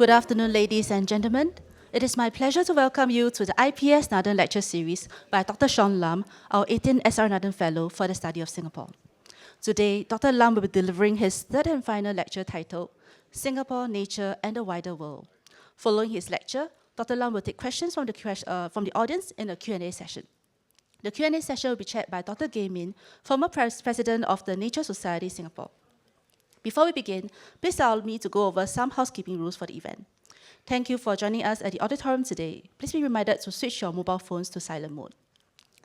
Good afternoon, ladies and gentlemen. It is my pleasure to welcome you to the IPS-Nathan Lecture series by Dr. Shawn Lam, our 18th S.R. Nathan Fellow for the Study of Singapore. Today, Dr. Lam will be delivering his third and final lecture titled Singapore, Nature and the Wider World. Following his lecture, Dr. Lam will take questions from the audience in a Q&A session. The Q&A session will be chaired by Dr. Gay Min, former president of the Nature Society, Singapore. Before we begin, please allow me to go over some housekeeping rules for the event. Thank you for joining us at the auditorium today. Please be reminded to switch your mobile phones to silent mode.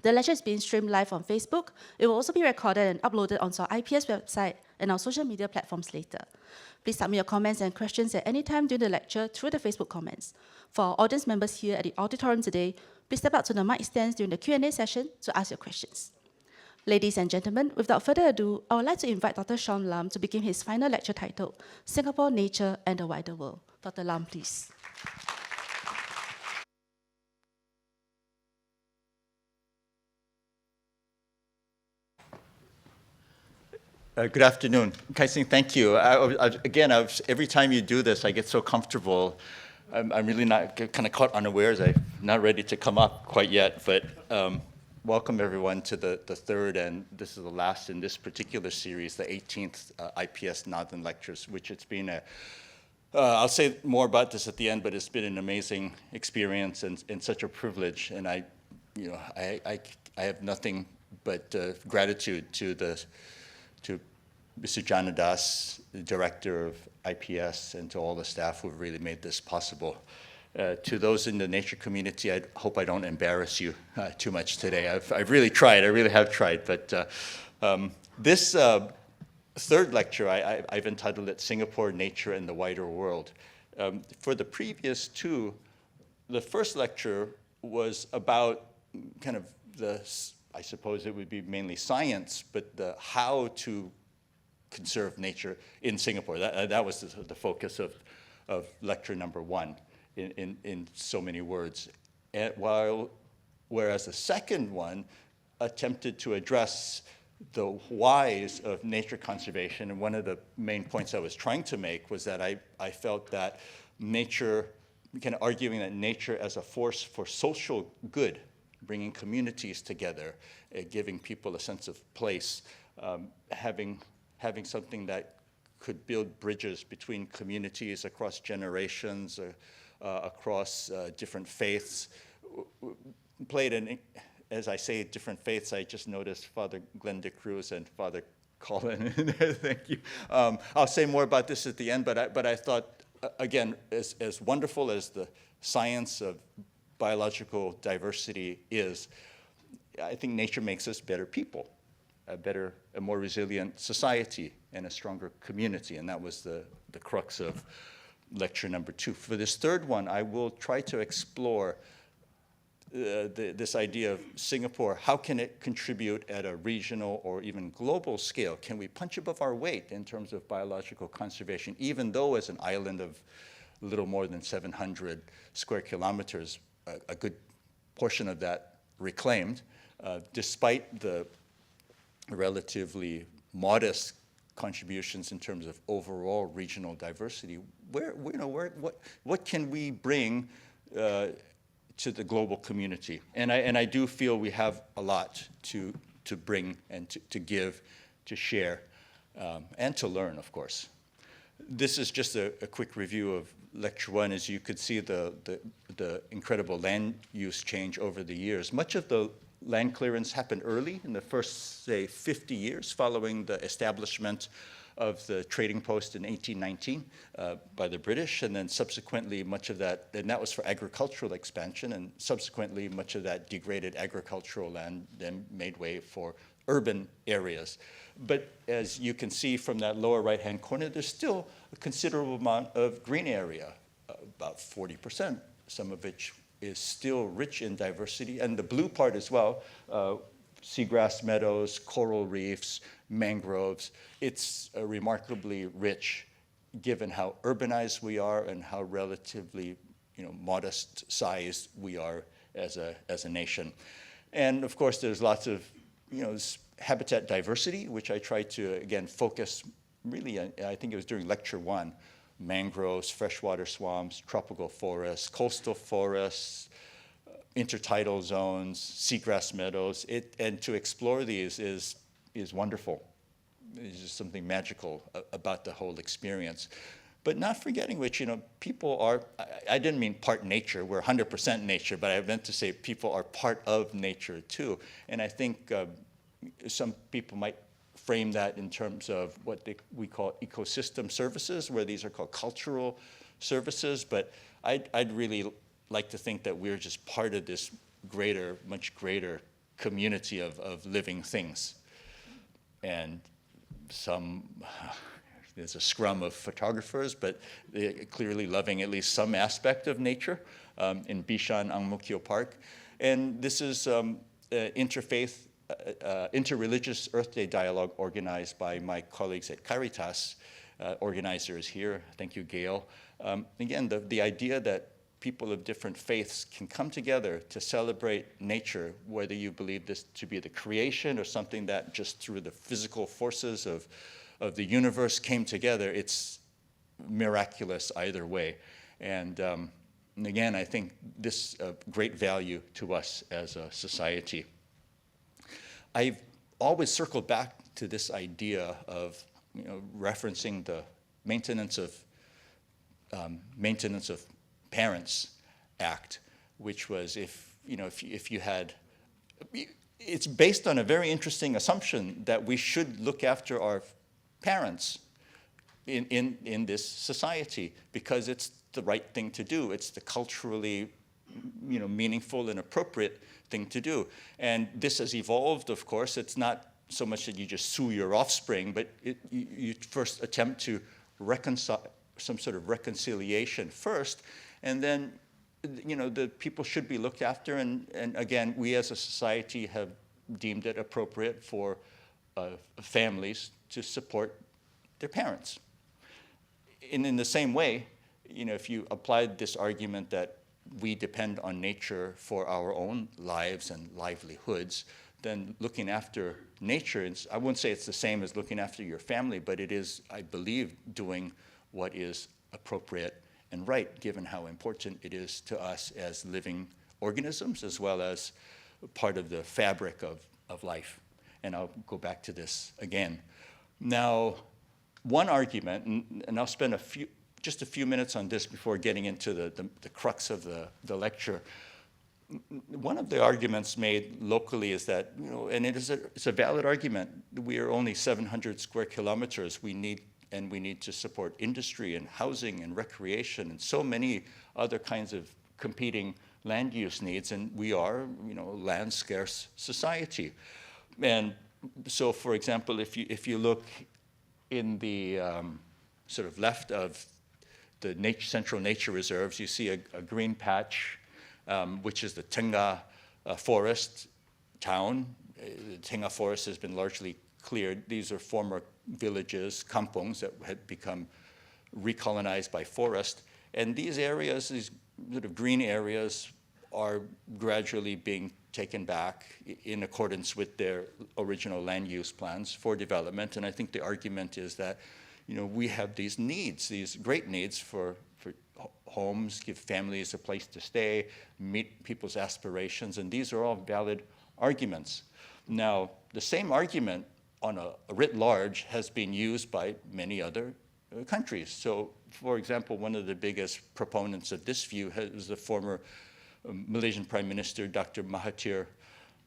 The lecture is being streamed live on Facebook. It will also be recorded and uploaded onto our IPS website and our social media platforms later. Please submit your comments and questions at any time during the lecture through the Facebook comments. For our audience members here at the auditorium today, please step out to the mic stands during the Q&A session to ask your questions. Ladies and gentlemen, without further ado, I would like to invite Dr. Shawn Lam to begin his final lecture titled Singapore, Nature and the Wider World. Dr. Lam, please. Good afternoon. Kai-Sing, thank you. Every time you do this, I get so comfortable. I'm really not kind of caught unawares. I'm not ready to come up quite yet, but welcome everyone to the third, and this is the last in this particular series, the 18th IPS-Nathan Lectures, which it's been I'll say more about this at the end, but it's been an amazing experience and such a privilege, and I have nothing but gratitude to Mr. Janadas, the director of IPS, and to all the staff who have really made this possible. To those in the nature community, I hope I don't embarrass you too much today. I've really tried, I really have tried, but this third lecture, I've entitled it Singapore, Nature and the Wider World. For the previous two, the first lecture was about kind of I suppose it would be mainly science, but the how to conserve nature in Singapore. That was the focus of lecture number one in so many words. Whereas the second one attempted to address the whys of nature conservation, and one of the main points I was trying to make was that I felt that nature, kind of arguing that nature as a force for social good, bringing communities together, giving people a sense of place, having something that could build bridges between communities across generations, across different faiths, played an, as I say, different faiths. I just noticed Father Glenn de Cruz and Father Colin in there. Thank you. I'll say more about this at the end, but I thought, again, as wonderful as the science of biological diversity is, I think nature makes us better people, a more resilient society, and a stronger community, and that was the crux of lecture number two. For this third one, I will try to explore this idea of Singapore. How can it contribute at a regional or even global scale? Can we punch above our weight in terms of biological conservation, even though as an island of a little more than 700 square kilometers, a good portion of that reclaimed, despite the relatively modest contributions in terms of overall regional diversity, what can we bring to the global community? And I do feel we have a lot to bring and to give, to share, and to learn, of course. This is just a quick review of lecture one. As you could see, the incredible land use change over the years. Much of the land clearance happened early in the first, say, 50 years following the establishment of the trading post in 1819 by the British, and then subsequently much of that, and that was for agricultural expansion, and subsequently much of that degraded agricultural land then made way for urban areas. But as you can see from that lower right-hand corner, there's still a considerable amount of green area, about 40%, some of which is still rich in diversity, and the blue part as well, seagrass meadows, coral reefs, mangroves. It's remarkably rich given how urbanized we are and how relatively modest sized we are as a nation. And of course there's lots of habitat diversity, which I tried to again focus really, I think it was during lecture one, mangroves, freshwater swamps, tropical forests, coastal forests, intertidal zones, seagrass meadows. And to explore these is wonderful. There's just something magical about the whole experience. But not forgetting which, people are, I didn't mean part nature, we're 100% nature, but I meant to say people are part of nature too. And I think some people might frame that in terms of what we call ecosystem services, where these are called cultural services. But I'd really like to think that we're just part of this greater, much greater community of living things. And there's a scrum of photographers, but they're clearly loving at least some aspect of nature in Bishan Angmokyo Park. And this is interfaith, interreligious Earth Day dialogue organized by my colleagues at Caritas. Organizer is here. Thank you, Gail. Again, the idea that people of different faiths can come together to celebrate nature, whether you believe this to be the creation or something that just through the physical forces of the universe came together, it's miraculous either way. And again, I think this is of great value to us as a society. I've always circled back to this idea of referencing the Maintenance of Parents Act, which was if you had, it's based on a very interesting assumption that we should look after our parents in this society because it's the right thing to do. It's the culturally meaningful and appropriate thing to do. And this has evolved, of course. It's not so much that you just sue your offspring, but you first attempt to reconcile some sort of reconciliation first, and then the people should be looked after. And again, we as a society have deemed it appropriate for families to support their parents. And in the same way, if you applied this argument that we depend on nature for our own lives and livelihoods, then looking after nature, I wouldn't say it's the same as looking after your family, but it is, I believe, doing what is appropriate and right, given how important it is to us as living organisms, as well as part of the fabric of life. And I'll go back to this again. Now, one argument, and I'll spend just a few minutes on this before getting into the crux of the lecture. One of the arguments made locally is that, and it's a valid argument, we are only 700 square kilometers. We need to support industry and housing and recreation and so many other kinds of competing land use needs, and we are, land scarce society. And so, for example, if you look in the sort of left of the central nature reserves, you see a green patch, which is the Tenga forest town. The Tenga forest has been largely cleared. These are former villages, kampongs, that had become recolonized by forest. And these areas, these sort of green areas, are gradually being taken back in accordance with their original land use plans for development. And I think the argument is that, we have these needs, these great needs for homes, give families a place to stay, meet people's aspirations, and these are all valid arguments. Now, the same argument on a writ large has been used by many other countries. So, for example, one of the biggest proponents of this view is the former Malaysian Prime Minister, Dr. Mahathir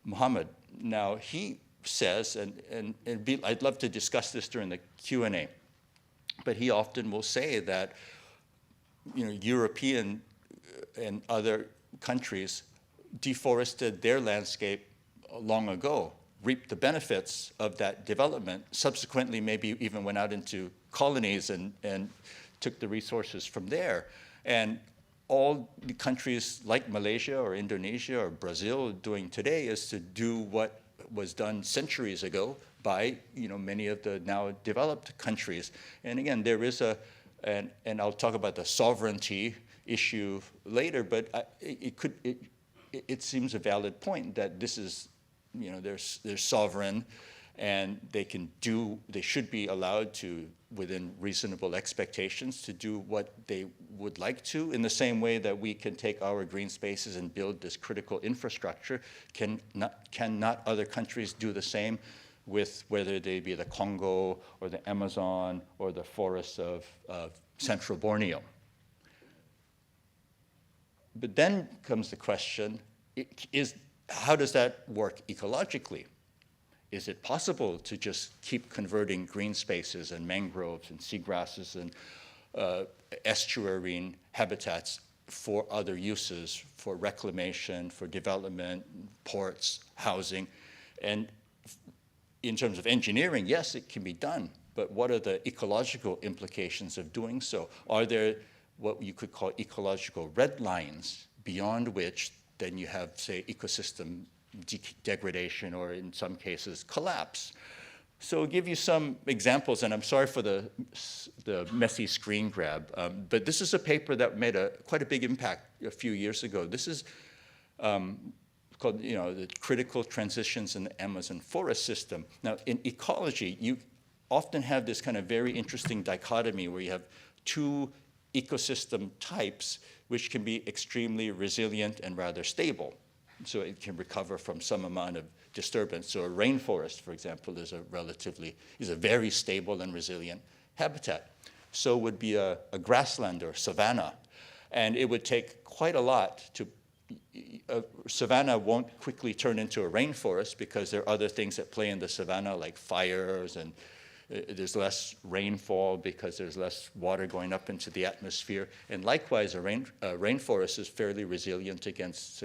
Mohamad. Now, he says, and I'd love to discuss this during the Q&A, but he often will say that, European and other countries deforested their landscape long ago, reaped the benefits of that development, subsequently maybe even went out into colonies and took the resources from there. And all the countries like Malaysia or Indonesia or Brazil doing today is to do what was done centuries ago by many of the now developed countries. And again, there is and I'll talk about the sovereignty issue later, but it seems a valid point that this is, they're sovereign, and they should be allowed to, within reasonable expectations, to do what they would like to, in the same way that we can take our green spaces and build this critical infrastructure. Can not other countries do the same with whether they be the Congo or the Amazon or the forests of central Borneo? But then comes the question, how does that work ecologically? Is it possible to just keep converting green spaces and mangroves and seagrasses and estuarine habitats for other uses, for reclamation, for development, ports, housing? And in terms of engineering, yes, it can be done, but what are the ecological implications of doing so? Are there what you could call ecological red lines beyond which then you have, say, ecosystem degradation, or in some cases, collapse? So I'll give you some examples, and I'm sorry for the messy screen grab, but this is a paper that made quite a big impact a few years ago. This is called, the critical transitions in the Amazon forest system. Now, in ecology, you often have this kind of very interesting dichotomy where you have two ecosystem types which can be extremely resilient and rather stable. So it can recover from some amount of disturbance. So a rainforest, for example, is a very stable and resilient habitat. So would be a grassland or savanna. And it would take quite a lot to, savanna won't quickly turn into a rainforest because there are other things that play in the savanna, like fires, and there's less rainfall because there's less water going up into the atmosphere. And likewise, a rainforest is fairly resilient against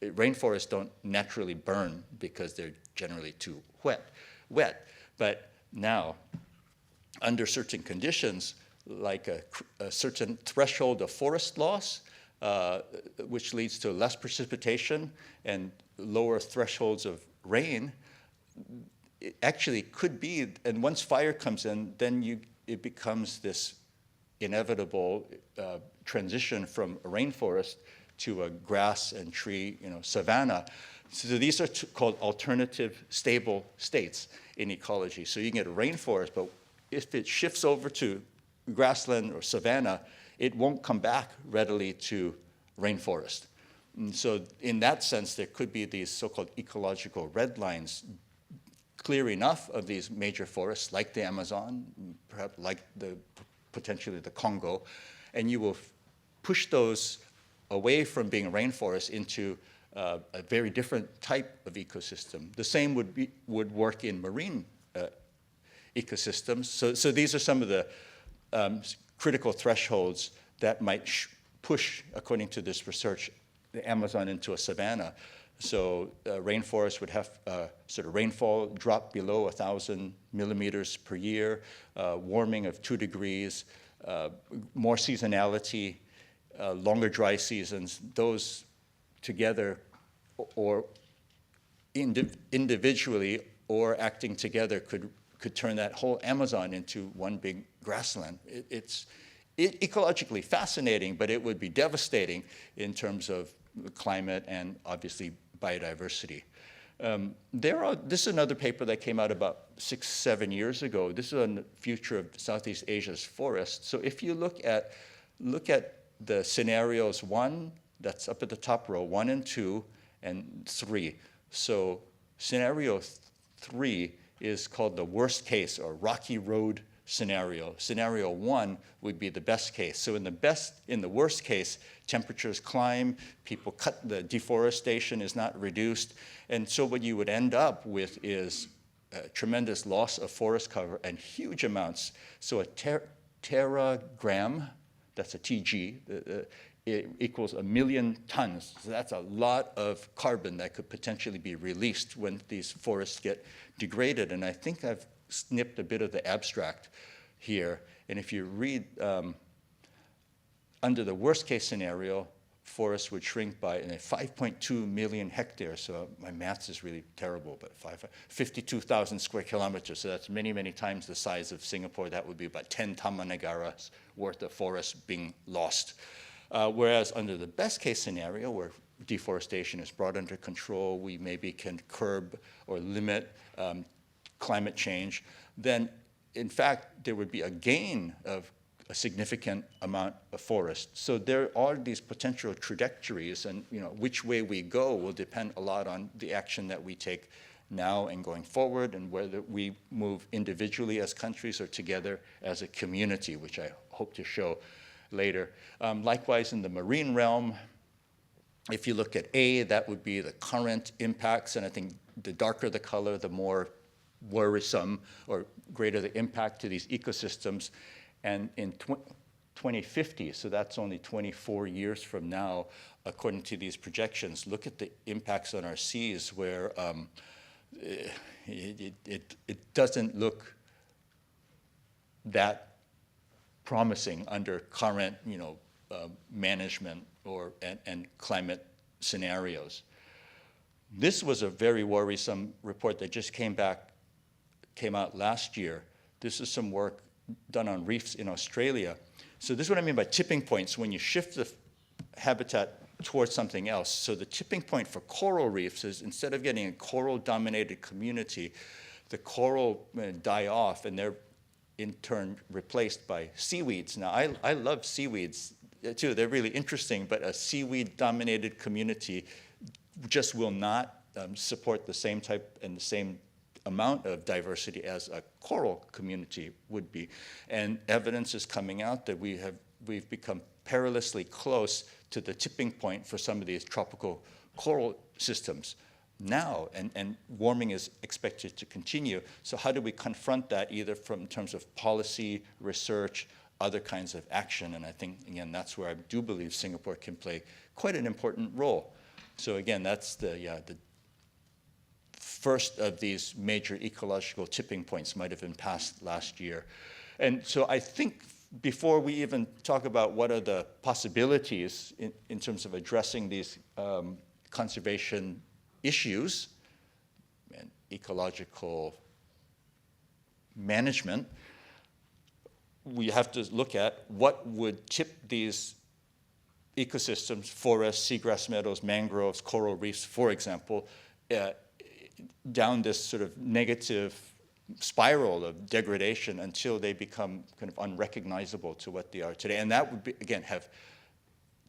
rainforests don't naturally burn because they're generally too wet. But now, under certain conditions, like a certain threshold of forest loss, which leads to less precipitation and lower thresholds of rain, it actually could be, and once fire comes in, then it becomes this inevitable transition from a rainforest to a grass and tree, savanna. So these are called alternative stable states in ecology. So you can get a rainforest, but if it shifts over to grassland or savanna, it won't come back readily to rainforest. And so in that sense, there could be these so-called ecological red lines, clear enough of these major forests, like the Amazon, perhaps like potentially the Congo, and you will push those away from being a rainforest into a very different type of ecosystem. The same would work in marine ecosystems. So these are some of the critical thresholds that might push, according to this research, the Amazon into a savanna. So rainforests would have rainfall drop below 1,000 millimeters per year, warming of 2 degrees, more seasonality, longer dry seasons. Those together, or individually or acting together, could turn that whole Amazon into one big grassland. It's ecologically fascinating, but it would be devastating in terms of climate and obviously biodiversity. This is another paper that came out about 6-7 years ago. This is on the future of Southeast Asia's forests. So if you look at the scenarios 1, that's up at the top row, 1 and 2, and 3. So scenario 3 is called the worst case, or rocky road scenario. Scenario 1 would be the best case. So in the worst case, temperatures climb, people the deforestation is not reduced, and so what you would end up with is a tremendous loss of forest cover and huge amounts. So a teragram, that's a TG, it equals 1 million tons. So that's a lot of carbon that could potentially be released when these forests get degraded. And I think I've snipped a bit of the abstract here. And if you read, under the worst case scenario, forests would shrink by 5.2 million hectares. So my maths is really terrible, but 52,000 square kilometers. So that's many, many times the size of Singapore. That would be about 10 Tamanagaras worth of forest being lost. Whereas under the best case scenario, where deforestation is brought under control, we maybe can curb or limit climate change, then in fact there would be a gain of a significant amount of forest. So there are these potential trajectories, and which way we go will depend a lot on the action that we take now and going forward, and whether we move individually as countries or together as a community, which I hope to show later. Likewise, in the marine realm, if you look at A, that would be the current impacts, and I think the darker the color, the more worrisome or greater the impact to these ecosystems. And in 2050, so that's only 24 years from now, according to these projections, look at the impacts on our seas, where it doesn't look that promising under current management and climate scenarios. This was a very worrisome report that just came out last year. This is some work done on reefs in Australia. So this is what I mean by tipping points, when you shift the habitat towards something else. So the tipping point for coral reefs is, instead of getting a coral-dominated community, the coral die off, and they're in turn replaced by seaweeds. Now, I love seaweeds too. They're really interesting, but a seaweed-dominated community just will not support the same type and the same amount of diversity as a coral community would be. And evidence is coming out that we've become perilously close to the tipping point for some of these tropical coral systems now, and warming is expected to continue. So how do we confront that, either in terms of policy, research, other kinds of action? And I think, again, that's where I do believe Singapore can play quite an important role. So again, that's the first of these major ecological tipping points might have been passed last year. And so I think before we even talk about what are the possibilities in terms of addressing these conservation issues and ecological management, we have to look at what would tip these ecosystems, forests, seagrass meadows, mangroves, coral reefs, for example, down this sort of negative spiral of degradation until they become kind of unrecognizable to what they are today. And that would, again, have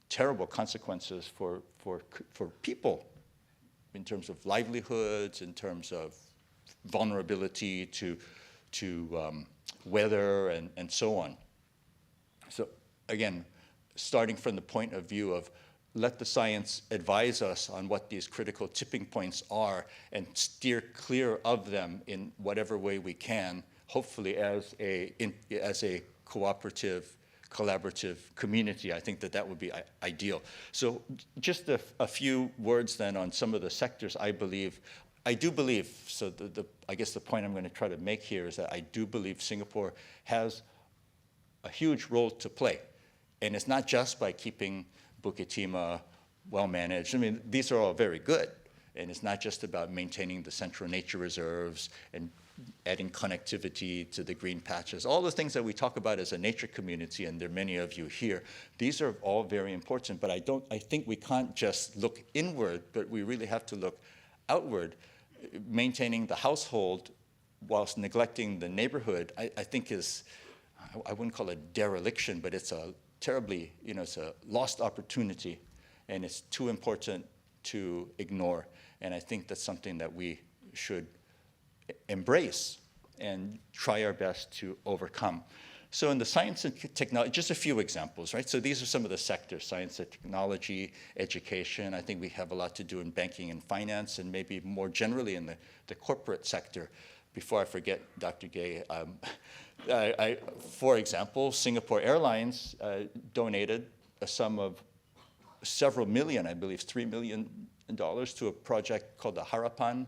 terrible consequences for people in terms of livelihoods, in terms of vulnerability to weather and so on. So again, starting from the point of view of let the science advise us on what these critical tipping points are and steer clear of them in whatever way we can, hopefully as a cooperative, collaborative community. I think that would be ideal. So just a few words then on some of the sectors I do believe, so I guess the point I'm going to try to make here is that I do believe Singapore has a huge role to play. And it's not just by keeping Bukit Timah well managed. I mean, these are all very good. And it's not just about maintaining the central nature reserves and adding connectivity to the green patches. All the things that we talk about as a nature community, and there are many of you here, these are all very important. But I think we can't just look inward, but we really have to look outward. Maintaining the household whilst neglecting the neighborhood, I think is, I wouldn't call it dereliction, but it's a terribly, it's a lost opportunity, and it's too important to ignore. And I think that's something that we should embrace and try our best to overcome. So in the science and technology, just a few examples, right? So these are some of the sectors: science and technology, education. I think we have a lot to do in banking and finance, and maybe more generally in the corporate sector. Before I forget, Dr. Gay, for example, Singapore Airlines donated a sum of several million, I believe $3 million, to a project called the Harapan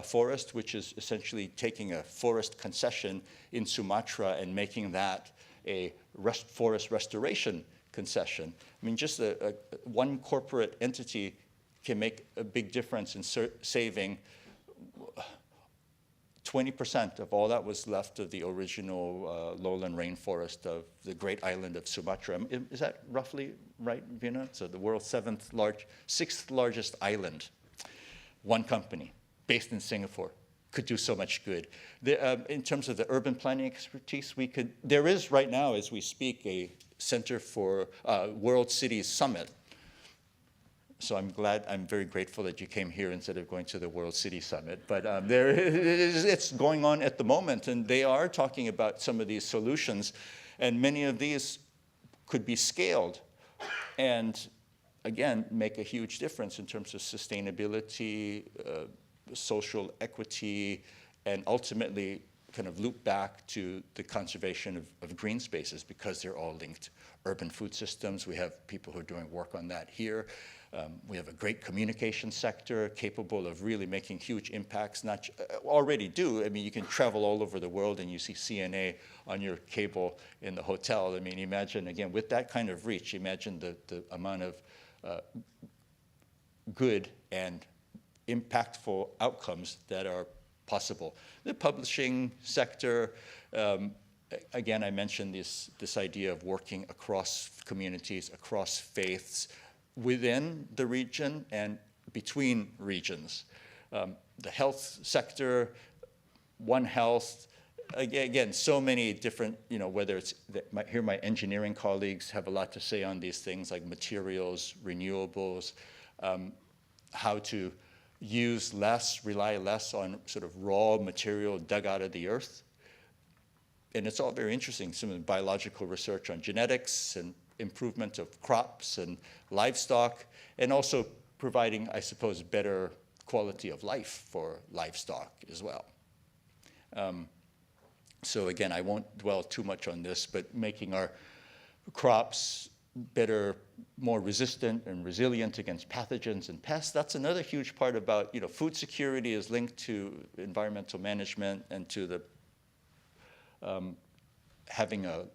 forest, which is essentially taking a forest concession in Sumatra and making that a forest restoration concession. I mean, just one corporate entity can make a big difference in saving 20% of all that was left of the original lowland rainforest of the great island of Sumatra. Is that roughly right, Vina? So the world's sixth largest island. One company based in Singapore could do so much good. In terms of the urban planning expertise, there is right now, as we speak, a Center for World Cities Summit. So I'm very grateful that you came here instead of going to the World City Summit. But it's going on at the moment, and they are talking about some of these solutions, and many of these could be scaled and, again, make a huge difference in terms of sustainability, social equity, and ultimately kind of loop back to the conservation of green spaces because they're all linked. Urban food systems, we have people who are doing work on that here. We have a great communication sector capable of really making huge impacts, already do. I mean, you can travel all over the world and you see CNA on your cable in the hotel. I mean, imagine, again, with that kind of reach, imagine the amount of good and impactful outcomes that are possible. The publishing sector, again, I mentioned this idea of working across communities, across faiths, within the region and between regions. The health sector, One Health, again, so many different, whether it's, here my engineering colleagues have a lot to say on these things like materials, renewables, how to use less, rely less on sort of raw material dug out of the earth. And it's all very interesting, some of the biological research on genetics and improvement of crops and livestock, and also providing, I suppose, better quality of life for livestock as well. So again, I won't dwell too much on this, but making our crops better, more resistant and resilient against pathogens and pests. That's another huge part about, food security is linked to environmental management and to the having a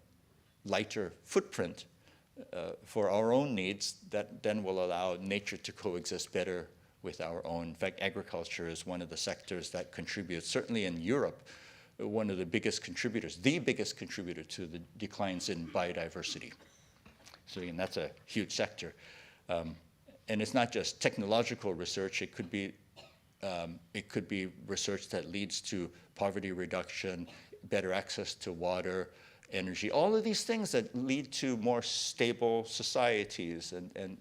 lighter footprint for our own needs that then will allow nature to coexist better with our own. In fact, agriculture is one of the sectors that contributes, certainly in Europe, one of the biggest contributors, the biggest contributor to the declines in biodiversity. So again, that's a huge sector. And it's not just technological research, it could be research that leads to poverty reduction, better access to water, energy, all of these things that lead to more stable societies and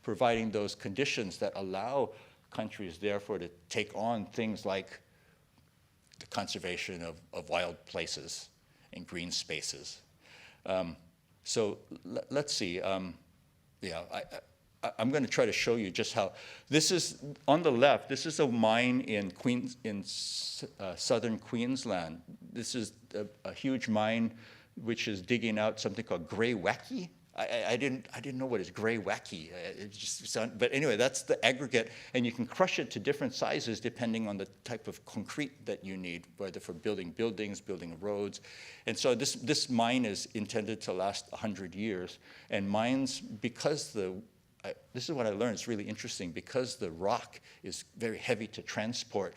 providing those conditions that allow countries, therefore, to take on things like the conservation of wild places and green spaces. So let's see. I'm going to try to show you just how this is. On the left, this is a mine in southern Queensland. This is a huge mine which is digging out something called grey wacky. I didn't know what is grey wacky. It just but anyway, that's the aggregate, and you can crush it to different sizes depending on the type of concrete that you need, whether for building buildings, building roads. And so this mine is intended to last 100 years. And mines, because this is what I learned, it's really interesting, because the rock is very heavy to transport,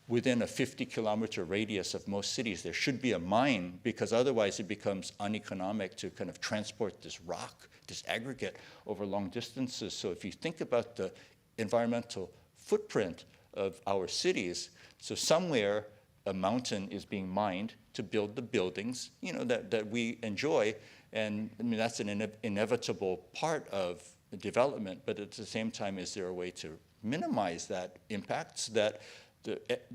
within a 50-kilometer radius of most cities, there should be a mine, because otherwise it becomes uneconomic to kind of transport this rock, this aggregate, over long distances. So if you think about the environmental footprint of our cities, so somewhere a mountain is being mined to build the buildings, that we enjoy. And I mean, that's an inevitable part of the development, but at the same time, is there a way to minimize that impact so that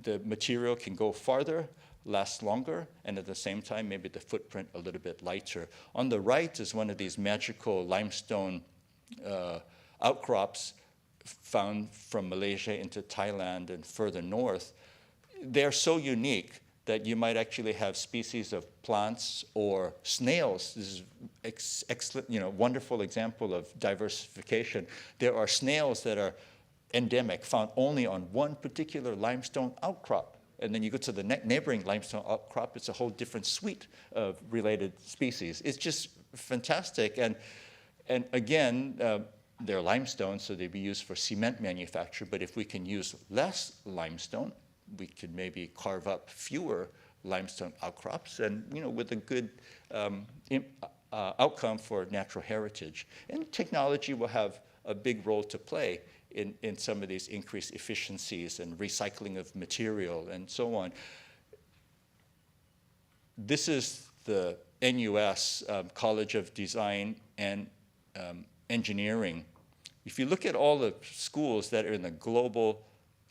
the material can go farther, last longer, and at the same time, maybe the footprint a little bit lighter? On the right is one of these magical limestone outcrops found from Malaysia into Thailand and further north. They're so unique that you might actually have species of plants or snails. This is excellent, wonderful example of diversification. There are snails that are endemic, found only on one particular limestone outcrop. And then you go to the neighboring limestone outcrop, it's a whole different suite of related species. It's just fantastic. And again, they're limestone, so they'd be used for cement manufacture. But if we can use less limestone, we could maybe carve up fewer limestone outcrops, and with a good outcome for natural heritage. And technology will have a big role to play in some of these increased efficiencies and recycling of material and so on. This is the NUS, College of Design and Engineering. If you look at all the schools that are in the global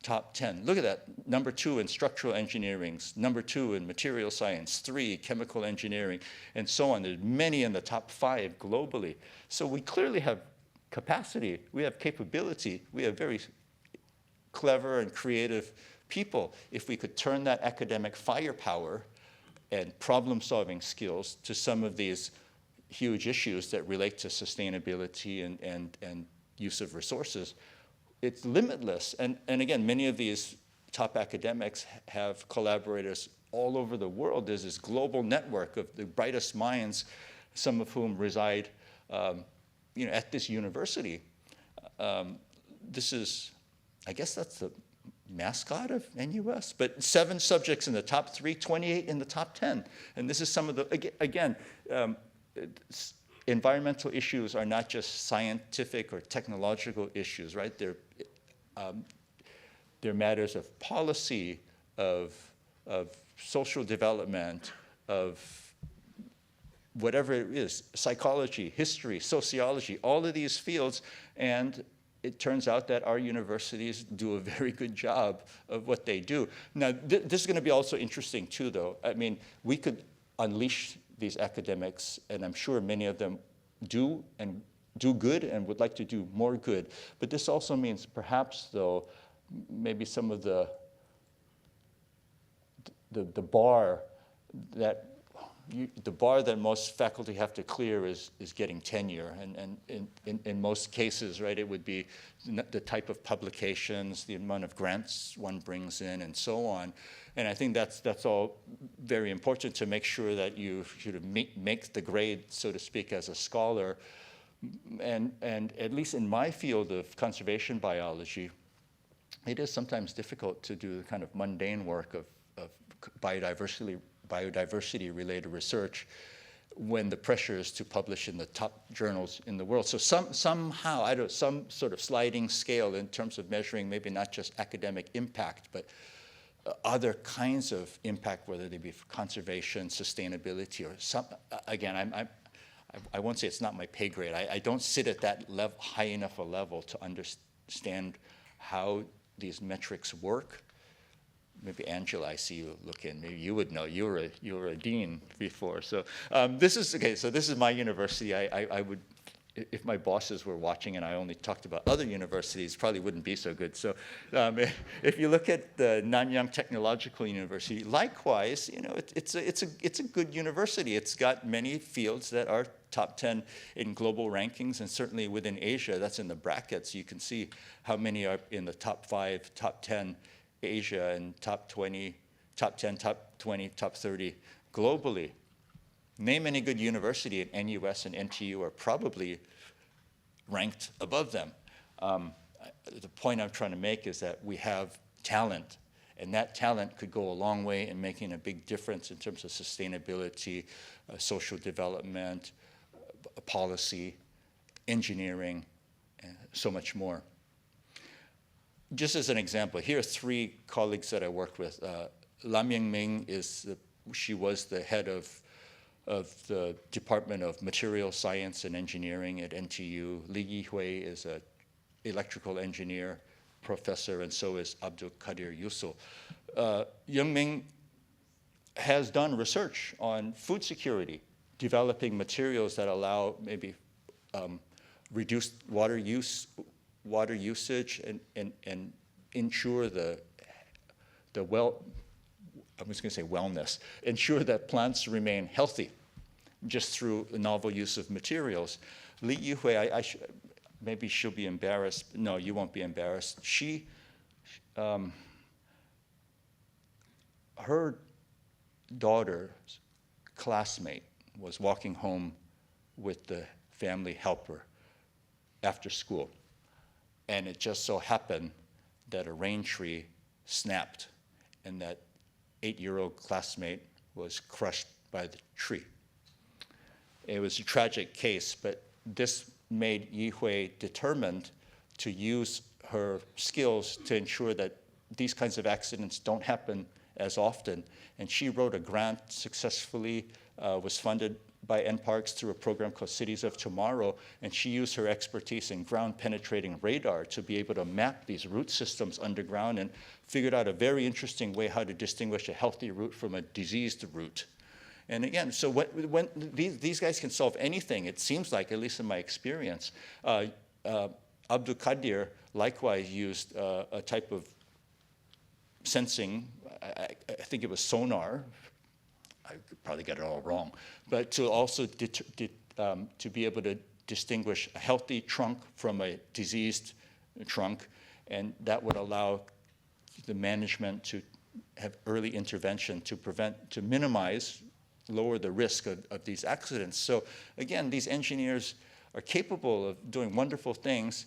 top 10, look at that. Number 2 in structural engineering, number 2 in material science, 3 chemical engineering, and so on. There's many in the top 5 globally. So we clearly have capacity, we have capability, we have very clever and creative people. If we could turn that academic firepower and problem-solving skills to some of these huge issues that relate to sustainability and use of resources, it's limitless. And again, many of these top academics have collaborators all over the world. There's this global network of the brightest minds, some of whom reside at this university. This is, I guess that's the mascot of NUS, but 7 subjects in the top 3, 28 in the top 10. And this is some of the, again, environmental issues are not just scientific or technological issues, right? They're matters of policy, of social development, of whatever it is, psychology, history, sociology, all of these fields. And it turns out that our universities do a very good job of what they do. Now, this is going to be also interesting too, though. I mean, we could unleash these academics, and I'm sure many of them do good and would like to do more good. But this also means perhaps, though, maybe some of the bar that most faculty have to clear is getting tenure, and in most cases, right, it would be the type of publications, the amount of grants one brings in, and so on. And I think that's all very important to make sure that you should make the grade, so to speak, as a scholar. And at least in my field of conservation biology, it is sometimes difficult to do the kind of mundane work of biodiversity-related research when the pressure is to publish in the top journals in the world. So somehow, some sort of sliding scale in terms of measuring maybe not just academic impact, but other kinds of impact, whether they be for conservation, sustainability, or some. Again, I won't say it's not my pay grade. I don't sit at that level, high enough a level to understand how these metrics work. Maybe Angela, I see you looking. Maybe you would know. You were a dean before. So this is okay. So this is my university. I would, if my bosses were watching and I only talked about other universities, probably wouldn't be so good. So if you look at the Nanyang Technological University, likewise, it's a good university. It's got many fields that are top 10 in global rankings, and certainly within Asia, that's in the brackets. You can see how many are in the top 5, top 10 Asia, and top 20, top 10, top 20, top 30 globally. Name any good university, and NUS and NTU are probably ranked above them. The point I'm trying to make is that we have talent, and that talent could go a long way in making a big difference in terms of sustainability, social development, policy, engineering, and so much more. Just as an example, here are 3 colleagues that I worked with. Lam Yingming she was the head of the Department of Material Science and Engineering at NTU. Li Yihui is an electrical engineer professor, and so is Abdul Qadir Yusul. Yingming has done research on food security, developing materials that allow maybe reduced water usage and ensure ensure that plants remain healthy just through the novel use of materials. Li Yihui, maybe she'll be embarrassed. No, you won't be embarrassed. Her daughter's classmate was walking home with the family helper after school. And it just so happened that a rain tree snapped, and that 8-year-old classmate was crushed by the tree. It was a tragic case, but this made Yihui determined to use her skills to ensure that these kinds of accidents don't happen as often. And she wrote a grant successfully, was funded by NParks through a program called Cities of Tomorrow, and she used her expertise in ground-penetrating radar to be able to map these root systems underground and figured out a very interesting way how to distinguish a healthy root from a diseased root. And again, so when these guys can solve anything, it seems like, at least in my experience. Abdul Qadir likewise used a type of sensing, I think it was sonar, I probably got it all wrong, but to also to be able to distinguish a healthy trunk from a diseased trunk, and that would allow the management to have early intervention to prevent, to minimize, lower the risk of these accidents. So again, these engineers are capable of doing wonderful things,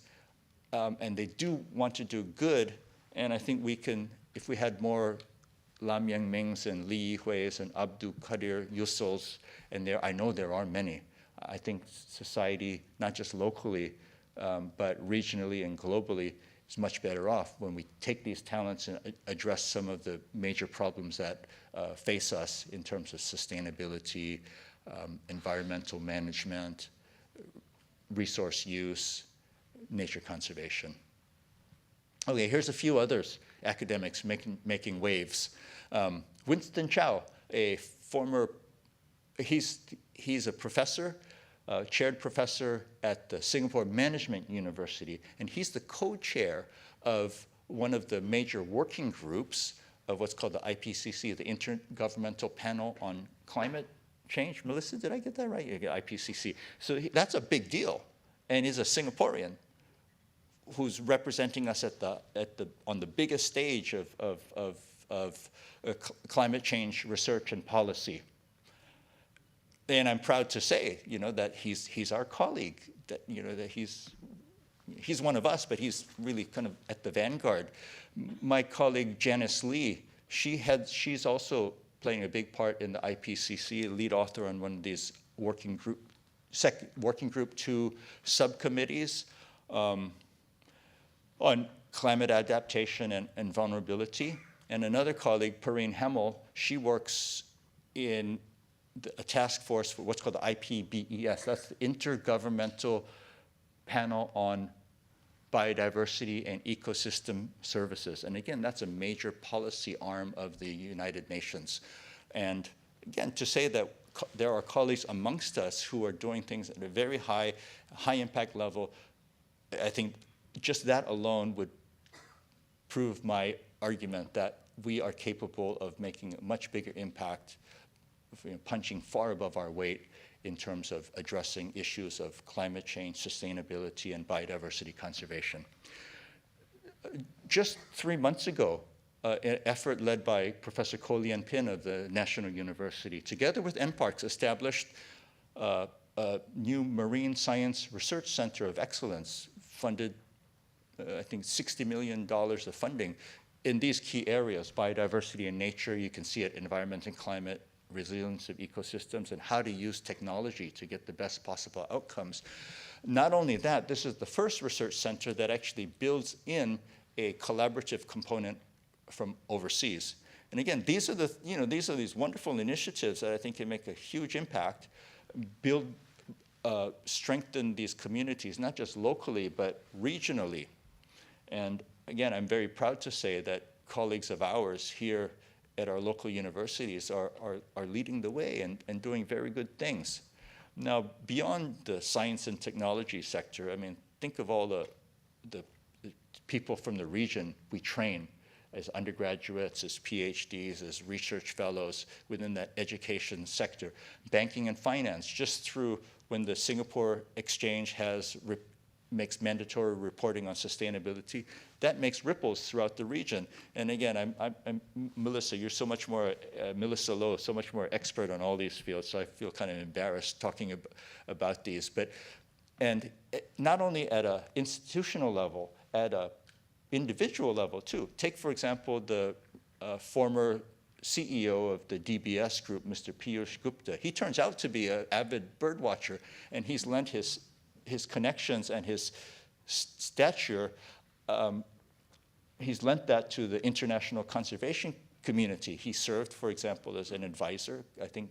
and they do want to do good, and I think we can, if we had more Lam Yang Mings and Li Yihuis and Abdul Qadir Yusuls, and I know there are many. I think society, not just locally, but regionally and globally, is much better off when we take these talents and address some of the major problems that face us in terms of sustainability, environmental management, resource use, nature conservation. Okay, here's a few others, academics making waves. Winston Chow, a former, he's a professor, chaired professor at the Singapore Management University, and he's the co-chair of one of the major working groups of what's called the IPCC, the Intergovernmental Panel on Climate Change. Melissa, did I get that right? Yeah, IPCC. So that's a big deal, and he's a Singaporean who's representing us on the biggest stage of climate change research and policy. And I'm proud to say, that he's our colleague, that, that he's one of us, but he's really kind of at the vanguard. My colleague Janice Lee, she's also playing a big part in the IPCC, lead author on one of these working group 2 subcommittees on climate adaptation and vulnerability. And another colleague, Perrine Hemmel, she works in a task force for what's called the IPBES. That's the Intergovernmental Panel on Biodiversity and Ecosystem Services. And again, that's a major policy arm of the United Nations. And again, to say that there are colleagues amongst us who are doing things at a very high impact level, I think just that alone would prove my argument that we are capable of making a much bigger impact, punching far above our weight in terms of addressing issues of climate change, sustainability, and biodiversity conservation. Just 3 months ago, an effort led by Professor Ko Lien Pin of the National University, together with NParks, established a new Marine Science Research Center of Excellence, funded, I think, $60 million of funding in these key areas: biodiversity and nature. You can see it, environment and climate, resilience of ecosystems, and how to use technology to get the best possible outcomes. Not only that, this is the first research center that actually builds in a collaborative component from overseas. And again, these are these wonderful initiatives that I think can make a huge impact, strengthen these communities, not just locally, but regionally. And again, I'm very proud to say that colleagues of ours here at our local universities are leading the way and doing very good things. Now, beyond the science and technology sector, I mean, think of all the people from the region we train as undergraduates, as PhDs, as research fellows within that education sector. Banking and finance, just through when the Singapore Exchange makes mandatory reporting on sustainability, that makes ripples throughout the region. And again, I'm Melissa, you're so much more, Melissa Lowe, so much more expert on all these fields, so I feel kind of embarrassed talking about these. And not only at an institutional level, at an individual level too. Take, for example, the former CEO of the DBS group, Mr. Piyush Gupta. He turns out to be an avid bird watcher, and he's lent his connections and his stature he's lent that to the international conservation community. He served, for example, as an advisor, I think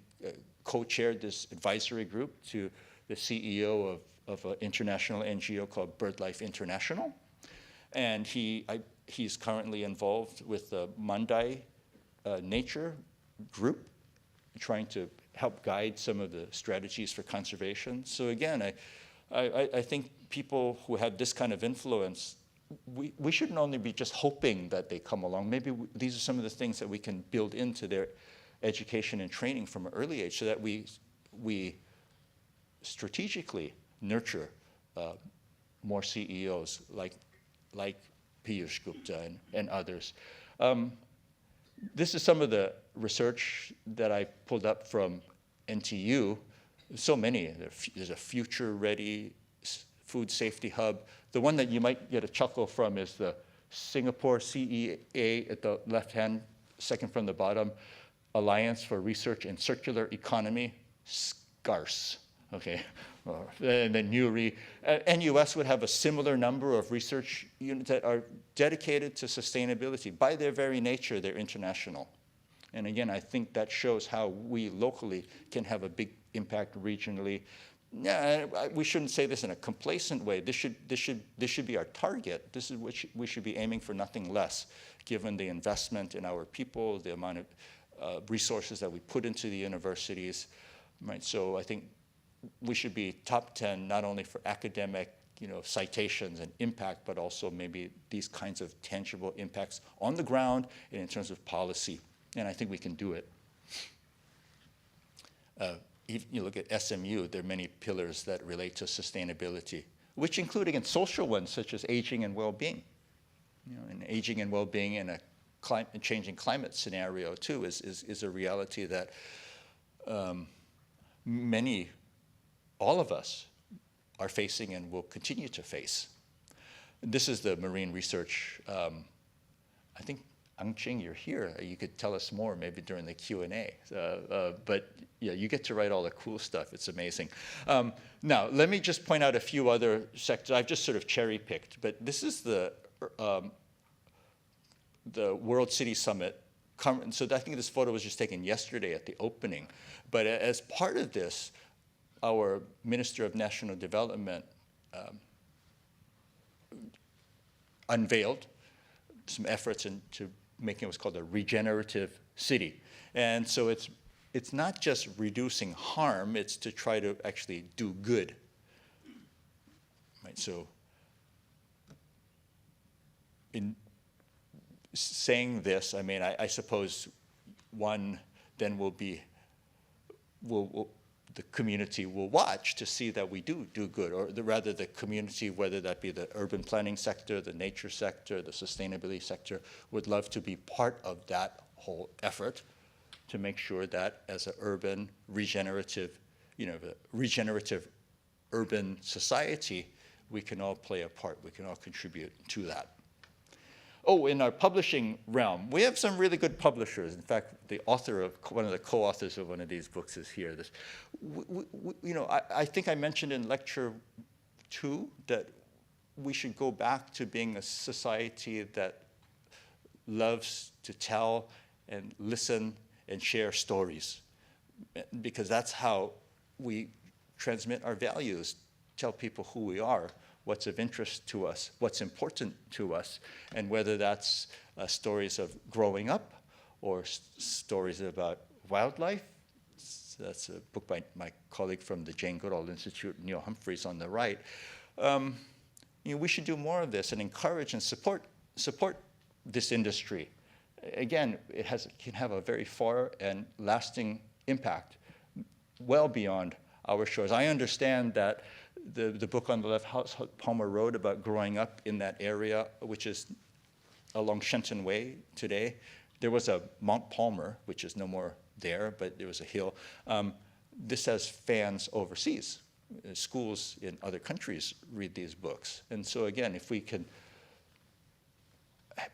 co-chaired this advisory group to the CEO of an international NGO called BirdLife International. And he's currently involved with the Mandai Nature Group, trying to help guide some of the strategies for conservation. So again, I think people who have this kind of influence, we shouldn't only be just hoping that they come along. Maybe these are some of the things that we can build into their education and training from an early age so that we strategically nurture more CEOs like Piyush Gupta and others. This is some of the research that I pulled up from NTU. So many. There's a future-ready food safety hub. The one that you might get a chuckle from is the Singapore CEA at the left-hand, second from the bottom, Alliance for Research in Circular Economy, scarce. Okay, and then NURI. NUS would have a similar number of research units that are dedicated to sustainability. By their very nature, they're international. And again, I think that shows how we locally can have a big impact regionally. Yeah, we shouldn't say this in a complacent way. This should be our target. This is what we should be aiming for, nothing less, given the investment in our people, the amount of resources that we put into the universities. Right? So I think we should be top 10, not only for academic citations and impact, but also maybe these kinds of tangible impacts on the ground and in terms of policy. And I think we can do it. If you look at SMU, there are many pillars that relate to sustainability, which include, again, social ones such as aging and well-being. And aging and well-being in a changing climate scenario, too, is a reality that all of us are facing and will continue to face. This is the marine research. I think, Ang Ching, you're here. You could tell us more maybe during the Q&A. But yeah, you get to write all the cool stuff. It's amazing. Now, let me just point out a few other sectors. I've just sort of cherry-picked. But this is the World City Summit. So I think this photo was just taken yesterday at the opening. But as part of this, our Minister of National Development unveiled some efforts into making what's called a regenerative city. And so it's not just reducing harm, it's to try to actually do good. Right, so in saying this, I mean, I suppose one then will be, the community will watch to see that we do good, or rather the community, whether that be the urban planning sector, the nature sector, the sustainability sector, would love to be part of that whole effort to make sure that as an urban regenerative, regenerative urban society, we can all play a part, we can all contribute to that. Oh, in our publishing realm, we have some really good publishers. In fact, the author of, one of the co-authors of one of these books is here. I think I mentioned in lecture 2 that we should go back to being a society that loves to tell and listen and share stories, because that's how we transmit our values, tell people who we are, what's of interest to us, what's important to us, and whether that's stories of growing up or stories about wildlife. That's a book by my colleague from the Jane Goodall Institute, Neil Humphreys, on the right. We should do more of this and encourage and support this industry. Again, it can have a very far and lasting impact, well beyond our shores. I understand that the book on the left, House Palmer Road, about growing up in that area, which is along Shenton Way today. There was a Mount Palmer, which is no more there, but there was a hill. This has fans overseas. Schools in other countries read these books. And so again, if we can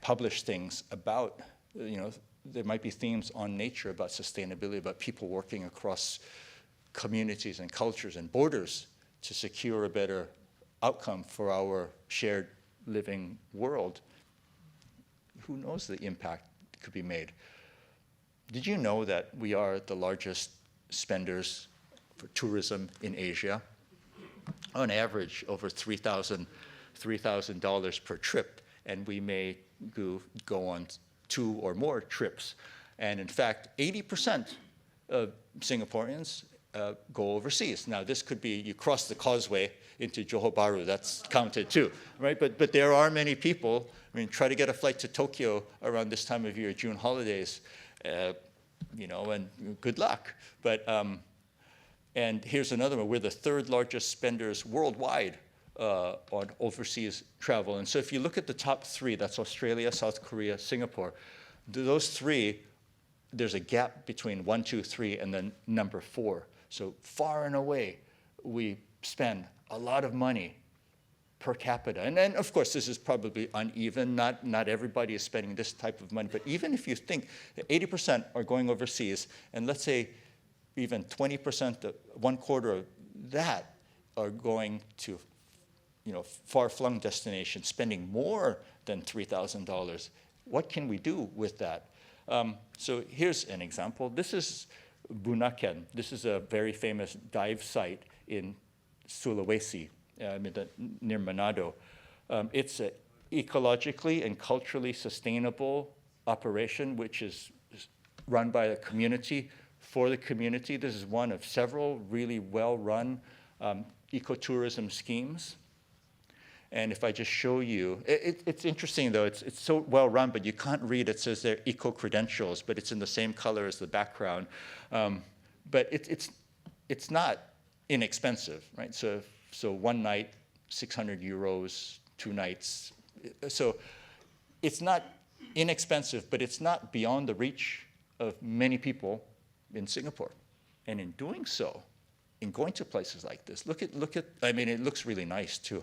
publish things about, there might be themes on nature, about sustainability, about people working across communities and cultures and borders to secure a better outcome for our shared living world, who knows the impact that could be made. Did you know that we are the largest spenders for tourism in Asia? On average, over $3,000 per trip, and we may go on 2 or more trips. And in fact, 80% of Singaporeans go overseas. Now, this could be you cross the causeway into Johor Bahru, that's counted too, right? But there are many people. I mean, try to get a flight to Tokyo around this time of year, June holidays, and good luck. But and here's another one. We're the 3rd largest spenders worldwide on overseas travel. And so if you look at the top 3, that's Australia, South Korea, Singapore, those 3, there's a gap between 1, 2, 3, and then number 4. So far and away, we spend a lot of money per capita. And then, of course, this is probably uneven. Not everybody is spending this type of money. But even if you think that 80% are going overseas, and let's say even 20%, 1/4 of that are going to far-flung destinations, spending more than $3,000. What can we do with that? So here's an example. This is Bunaken. This is a very famous dive site in Sulawesi, near Manado. It's an ecologically and culturally sustainable operation, which is run by the community, for the community. This is one of several really well-run ecotourism schemes. And if I just show you, it's interesting though, it's so well run, but you can't read, it says they're eco-credentials, but it's in the same color as the background. But it's not inexpensive, right? So 1 night, 600 euros, 2 nights. So it's not inexpensive, but it's not beyond the reach of many people in Singapore. And in doing so, in going to places like this, look at, I mean, it looks really nice too.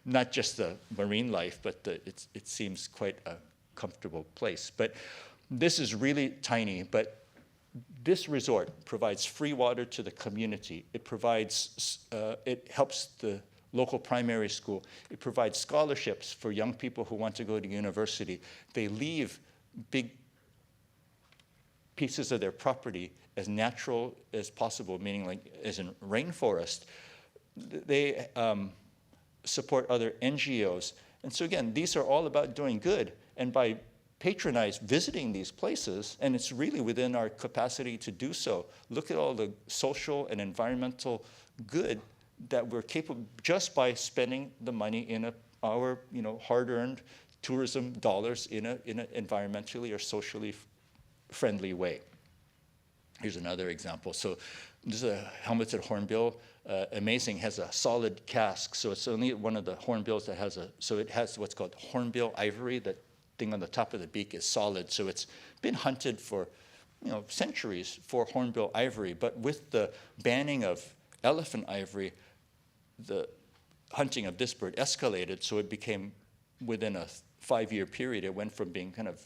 Not just the marine life, but it seems quite a comfortable place. But this is really tiny, but this resort provides free water to the community. It provides, it helps the local primary school. It provides scholarships for young people who want to go to university. They leave big pieces of their property as natural as possible, meaning like as in rainforest. They support other NGOs. And so again, these are all about doing good. And by visiting these places, and it's really within our capacity to do so, look at all the social and environmental good that we're capable just by spending the money in our hard-earned tourism dollars in an environmentally or socially friendly way. Here's another example. So this is a helmeted hornbill. Amazing, has a solid casque. So it's only one of the hornbills that has so it has what's called hornbill ivory. That thing on the top of the beak is solid. So it's been hunted for centuries for hornbill ivory. But with the banning of elephant ivory, the hunting of this bird escalated. So it became, within a 5-year period, it went from being kind of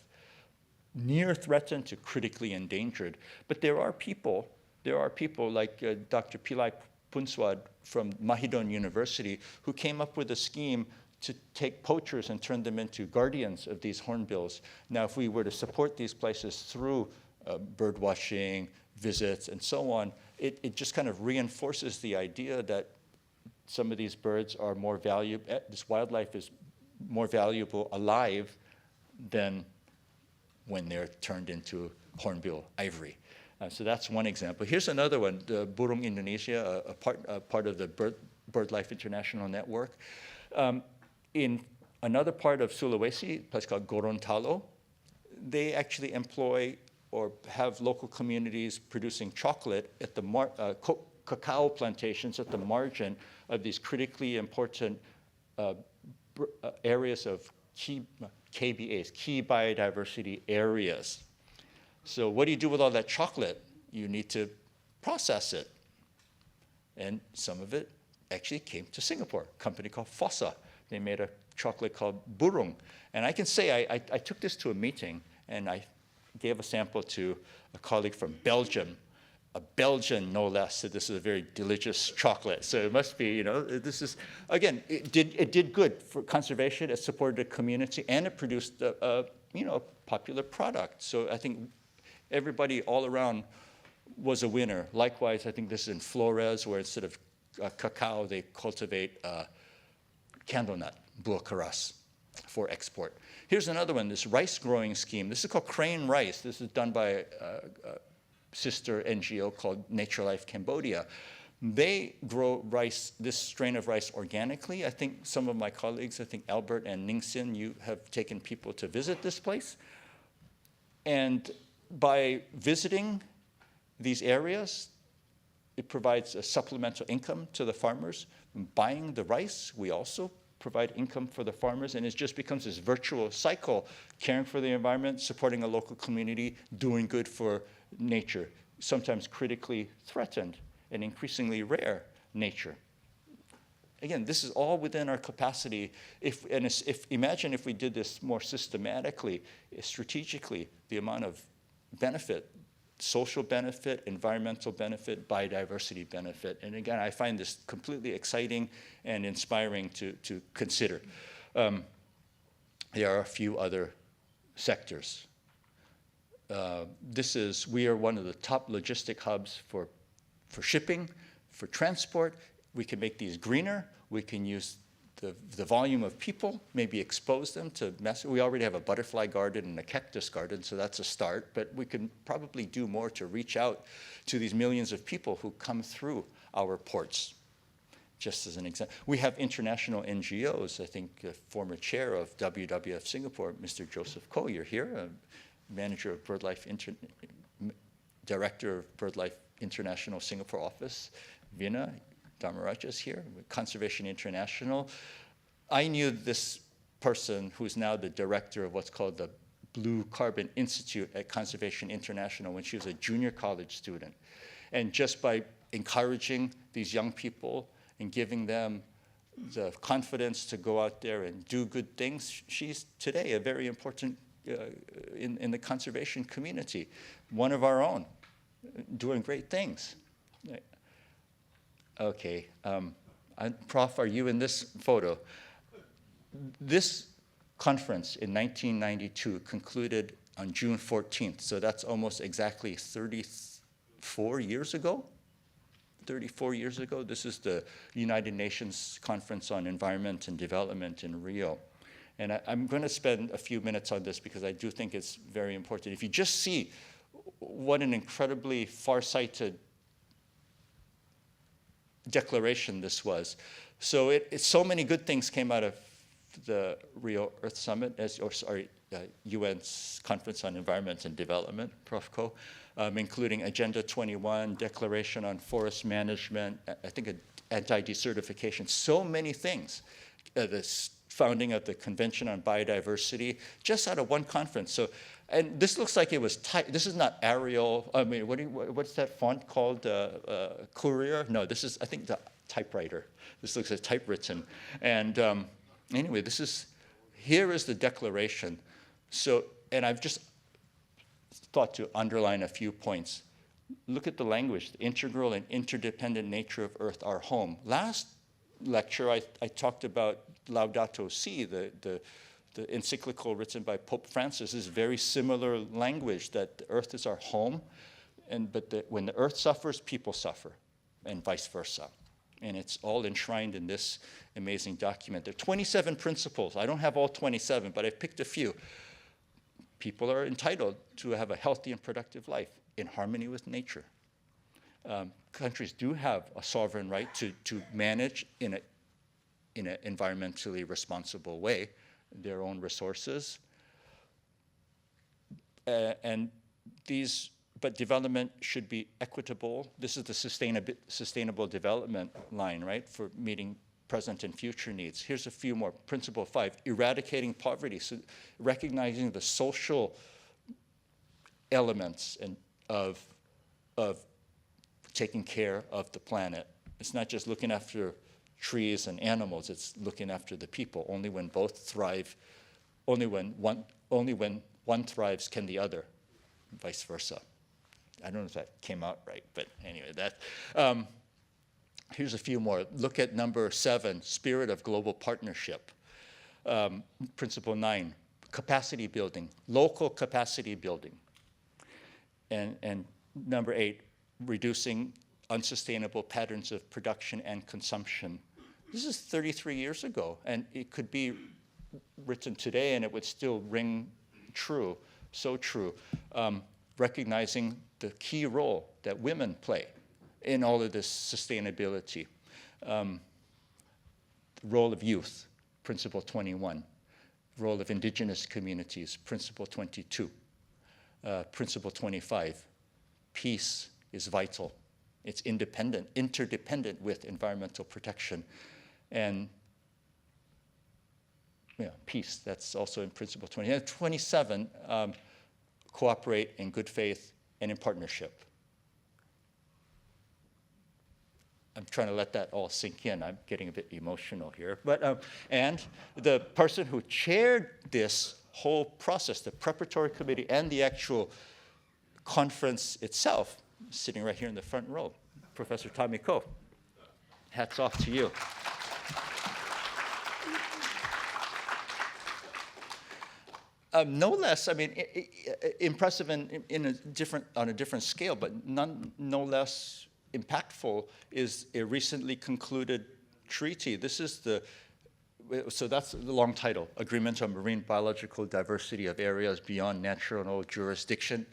near threatened to critically endangered. But there are people like Dr. Pillai Punswad from Mahidol University who came up with a scheme to take poachers and turn them into guardians of these hornbills. Now, if we were to support these places through bird watching, visits, and so on, it just kind of reinforces the idea that some of these birds are more valuable, this wildlife is more valuable alive than when they're turned into hornbill ivory. So that's one example. Here's another one, the Burung Indonesia, a part of the BirdLife International Network. In another part of Sulawesi, a place called Gorontalo, they actually employ or have local communities producing chocolate at the cacao plantations at the margin of these critically important areas of KBAs, key biodiversity areas. So what do you do with all that chocolate? You need to process it. And some of it actually came to Singapore, a company called Fossa. They made a chocolate called Burung. And I can say I took this to a meeting, and I gave a sample to a colleague from Belgium. a Belgian, no less, said this is a very delicious chocolate. So it must be, this is, again, it did good for conservation, it supported the community, and it produced a popular product. So I think everybody all around was a winner. Likewise, I think this is in Flores, where instead of cacao, they cultivate candle nut, buah keras, for export. Here's another one, this rice growing scheme. This is called Crane Rice. This is done by a sister NGO called Nature Life Cambodia. They grow rice, this strain of rice organically. I think some of my colleagues, I think Albert and Ningsin, you have taken people to visit this place. And by visiting these areas, it provides a supplemental income to the farmers. Buying the rice, we also provide income for the farmers, and it just becomes this virtual cycle, caring for the environment, supporting a local community, doing good for nature, sometimes critically threatened and increasingly rare nature. Again, this is all within our capacity. Imagine if we did this more systematically, strategically, the amount of benefit, social benefit, environmental benefit, biodiversity benefit. And again, I find this completely exciting and inspiring to consider. There are a few other sectors. We are one of the top logistic hubs for shipping, for transport. We can make these greener. We can use the volume of people, maybe expose them to we already have a butterfly garden and a cactus garden, so that's a start, but we can probably do more to reach out to these millions of people who come through our ports. Just as an example, we have international NGOs. I think the former chair of WWF Singapore, Mr. Joseph Koh, you're here, manager of BirdLife, director of BirdLife International Singapore office. Vina Dharmaraj is here, Conservation International. I knew this person who's now the director of what's called the Blue Carbon Institute at Conservation International when she was a junior college student. And just by encouraging these young people and giving them the confidence to go out there and do good things, she's today a very important in the conservation community, one of our own, doing great things. Okay, Prof, are you in this photo? This conference in 1992 concluded on June 14th, so that's almost exactly 34 years ago. 34 years ago, this is the United Nations Conference on Environment and Development in Rio. And I'm going to spend a few minutes on this because I do think it's very important. If you just see what an incredibly far-sighted declaration this was. So so many good things came out of the Rio Earth Summit, UN's Conference on Environment and Development, Prof. Koh, including Agenda 21, Declaration on Forest Management, I think anti-desertification, so many things. The founding of the Convention on Biodiversity, just out of one conference. So, and this looks like it was this is not Arial. I mean, what's that font called? Courier? No, this is, I think, the typewriter. This looks like typewritten. And anyway, here is the declaration. So, and I've just thought to underline a few points. Look at the language, the integral and interdependent nature of Earth, our home. Last lecture, I talked about Laudato Si, the encyclical written by Pope Francis. Is very similar language, that the Earth is our home, but when the Earth suffers, people suffer, and vice versa. And it's all enshrined in this amazing document. There are 27 principles. I don't have all 27, but I've picked a few. People are entitled to have a healthy and productive life in harmony with nature. Countries do have a sovereign right to manage in an environmentally responsible way their own resources. But development should be equitable. This is the sustainable development line, right, for meeting present and future needs. Here's a few more. Principle 5, eradicating poverty. So recognizing the social elements of taking care of the planet. It's not just looking after trees and animals, it's looking after the people. Only when both thrive, only when one thrives can the other, vice versa. I don't know if that came out right, but anyway, here's a few more. Look at number 7, spirit of global partnership. Principle 9, capacity building, local capacity building. And number 8, reducing unsustainable patterns of production and consumption. This is 33 years ago, and it could be written today and it would still ring true, so true. Recognizing the key role that women play in all of this sustainability. The role of youth, Principle 21. Role of indigenous communities, Principle 22. Principle 25, peace is vital. It's interdependent with environmental protection. And peace, that's also in Principle 20. And 27, cooperate in good faith and in partnership. I'm trying to let that all sink in. I'm getting a bit emotional here. But, and the person who chaired this whole process, the preparatory committee and the actual conference itself, sitting right here in the front row, Professor Tommy Ko. Hats off to you. No less, I mean, impressive on a different scale, but no less impactful is a recently concluded treaty. This is so that's the long title, Agreement on Marine Biological Diversity of Areas Beyond National Jurisdiction.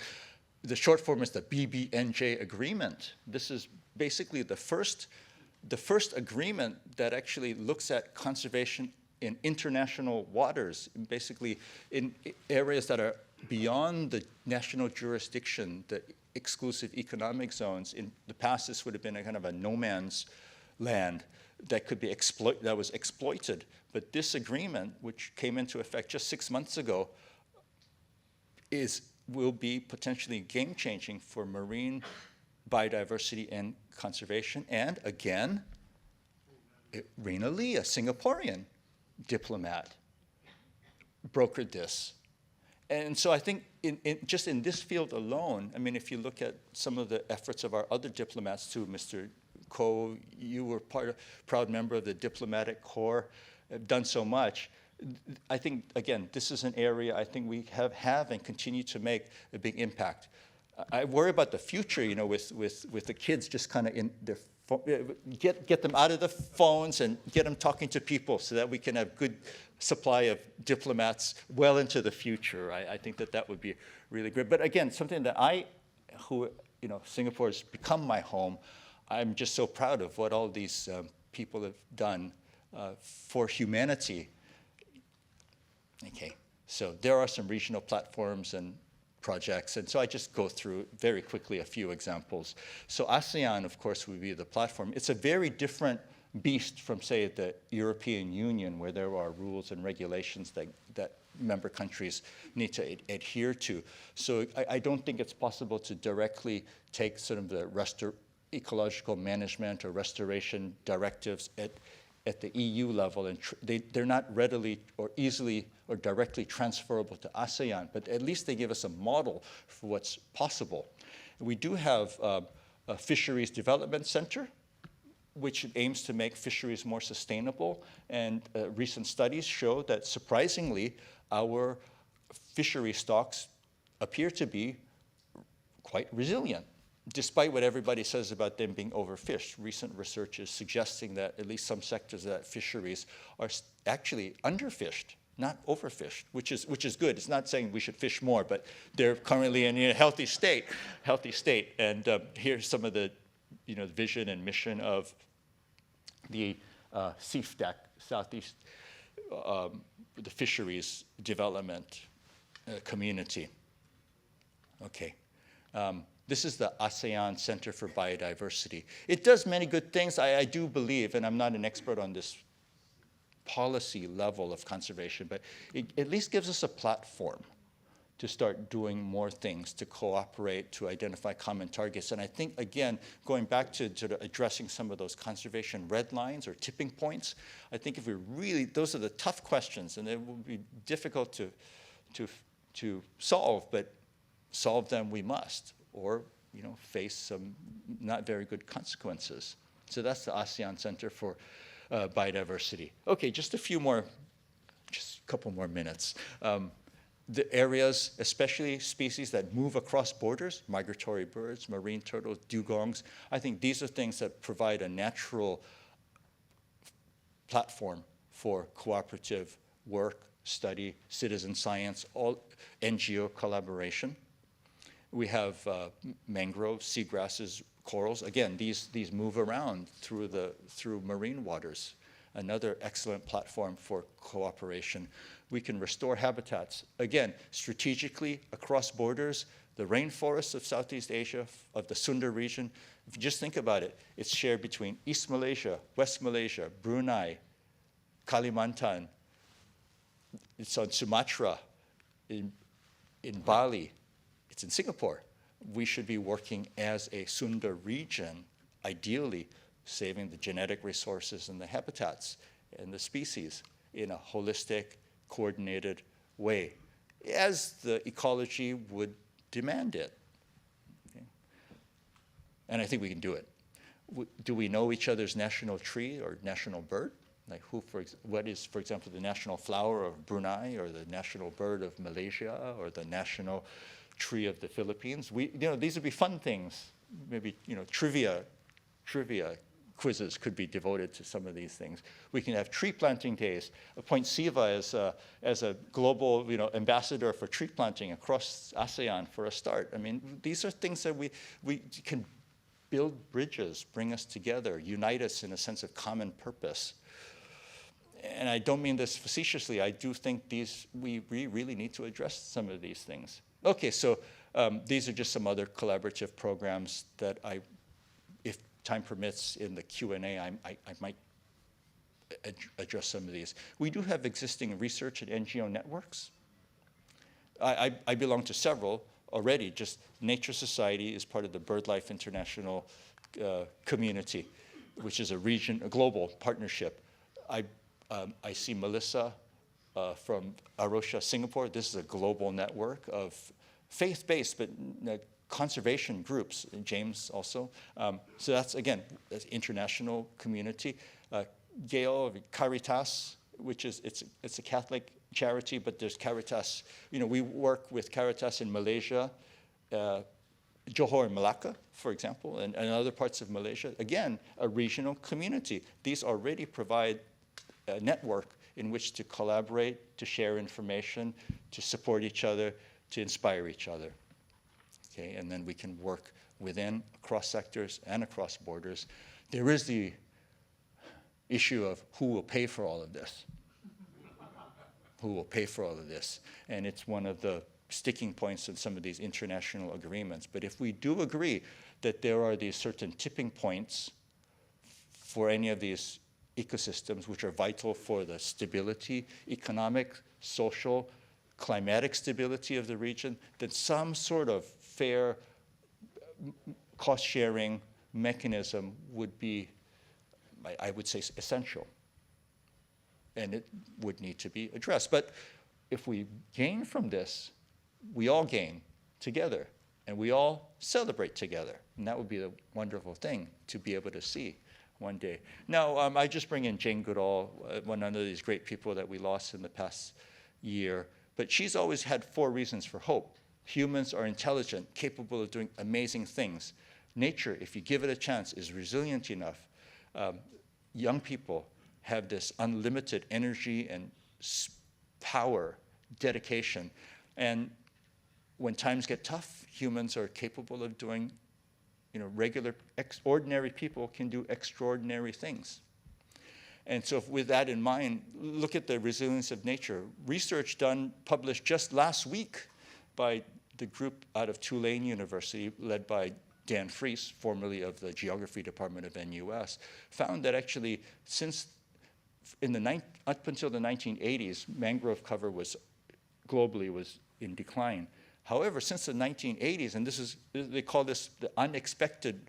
The short form is the BBNJ agreement. This is basically the first agreement that actually looks at conservation in international waters, basically in areas that are beyond the national jurisdiction, the exclusive economic zones. In the past, this would have been a kind of a no man's land that could be that was exploited. But this agreement, which came into effect just 6 months ago, will be potentially game-changing for marine biodiversity and conservation. And again, Rena Lee, a Singaporean diplomat, brokered this. And so I think just in this field alone, I mean, if you look at some of the efforts of our other diplomats too, Mr. Ko, you were proud member of the diplomatic corps, have done so much. I think, again, this is an area I think we have and continue to make a big impact. I worry about the future, with the kids just kind of in their get them out of the phones and get them talking to people so that we can have good supply of diplomats well into the future. I think that would be really good. But again, something that Singapore has become my home. I'm just so proud of what all these people have done for humanity. Okay, so there are some regional platforms and projects, and so I just go through very quickly a few examples. So ASEAN, of course, would be the platform. It's a very different beast from, say, the European Union, where there are rules and regulations that member countries need to adhere to. So I don't think it's possible to directly take sort of the ecological management or restoration directives at the EU level, and they're not readily or easily or directly transferable to ASEAN, but at least they give us a model for what's possible. We do have a fisheries development center, which aims to make fisheries more sustainable, and recent studies show that surprisingly, our fishery stocks appear to be quite resilient, despite what everybody says about them being overfished. Recent research is suggesting that at least some sectors of that fisheries are actually underfished, not overfished, which is good. It's not saying we should fish more, but they're currently in a healthy state. And here's some of the vision and mission of the CFDAC, Southeast, the fisheries development community. Okay. This is the ASEAN Center for Biodiversity. It does many good things, I do believe, and I'm not an expert on this policy level of conservation, but it at least gives us a platform to start doing more things, to cooperate, to identify common targets. And I think, again, going back to sort of addressing some of those conservation red lines or tipping points, I think if we really, those are the tough questions, and it will be difficult to solve, but solve them we must, or face some not very good consequences. So that's the ASEAN Center for Biodiversity. Okay, just a couple more minutes. The areas, especially species that move across borders, migratory birds, marine turtles, dugongs, I think these are things that provide a natural platform for cooperative work, study, citizen science, all NGO collaboration. We have mangroves, seagrasses, corals. Again, these move around through marine waters. Another excellent platform for cooperation. We can restore habitats. Again, strategically across borders, the rainforests of Southeast Asia, of the Sunda region, if you just think about it, it's shared between East Malaysia, West Malaysia, Brunei, Kalimantan. It's on Sumatra, in Bali, it's in Singapore. We should be working as a Sunda region, ideally saving the genetic resources and the habitats and the species in a holistic, coordinated way, as the ecology would demand it. Okay? And I think we can do it. Do we know each other's national tree or national bird? Like what is, for example, the national flower of Brunei, or the national bird of Malaysia, or the national tree of the Philippines? These would be fun things. Maybe, trivia quizzes could be devoted to some of these things. We can have tree planting days. Appoint Siva as a global, ambassador for tree planting across ASEAN for a start. I mean, these are things that we can build bridges, bring us together, unite us in a sense of common purpose. And I don't mean this facetiously. I do think we really need to address some of these things. Okay, so these are just some other collaborative programs that if time permits in the Q&A, I might address some of these. We do have existing research and NGO networks. I belong to several already. Just Nature Society is part of the BirdLife International community, which is a global partnership. I see Melissa from Arosha, Singapore. This is a global network of faith-based, but conservation groups, and James also. So that's, again, that's international community. Gail, Caritas, which is, it's a Catholic charity, but there's Caritas. We work with Caritas in Malaysia, Johor and Malacca, for example, and other parts of Malaysia. Again, a regional community. These already provide a network in which to collaborate, to share information, to support each other, to inspire each other. Okay, and then we can work within, across sectors and across borders. There is the issue of who will pay for all of this. Who will pay for all of this? And it's one of the sticking points in some of these international agreements. But if we do agree that there are these certain tipping points for any of these ecosystems which are vital for the stability, economic, social, climatic stability of the region, then some sort of fair cost-sharing mechanism would be, I would say, essential. And it would need to be addressed. But if we gain from this, we all gain together, and we all celebrate together. And that would be a wonderful thing to be able to see one day. Now, I just bring in Jane Goodall, one of these great people that we lost in the past year. But she's always had 4 reasons for hope. Humans are intelligent, capable of doing amazing things. Nature, if you give it a chance, is resilient enough. Young people have this unlimited energy and power, dedication. And when times get tough, humans are capable of doing, regular, ordinary people can do extraordinary things. And so with that in mind, look at the resilience of nature. Research published just last week by the group out of Tulane University, led by Dan Fries, formerly of the Geography Department of NUS, found that actually up until the 1980s, mangrove cover globally was in decline. However, since the 1980s, and they call this the unexpected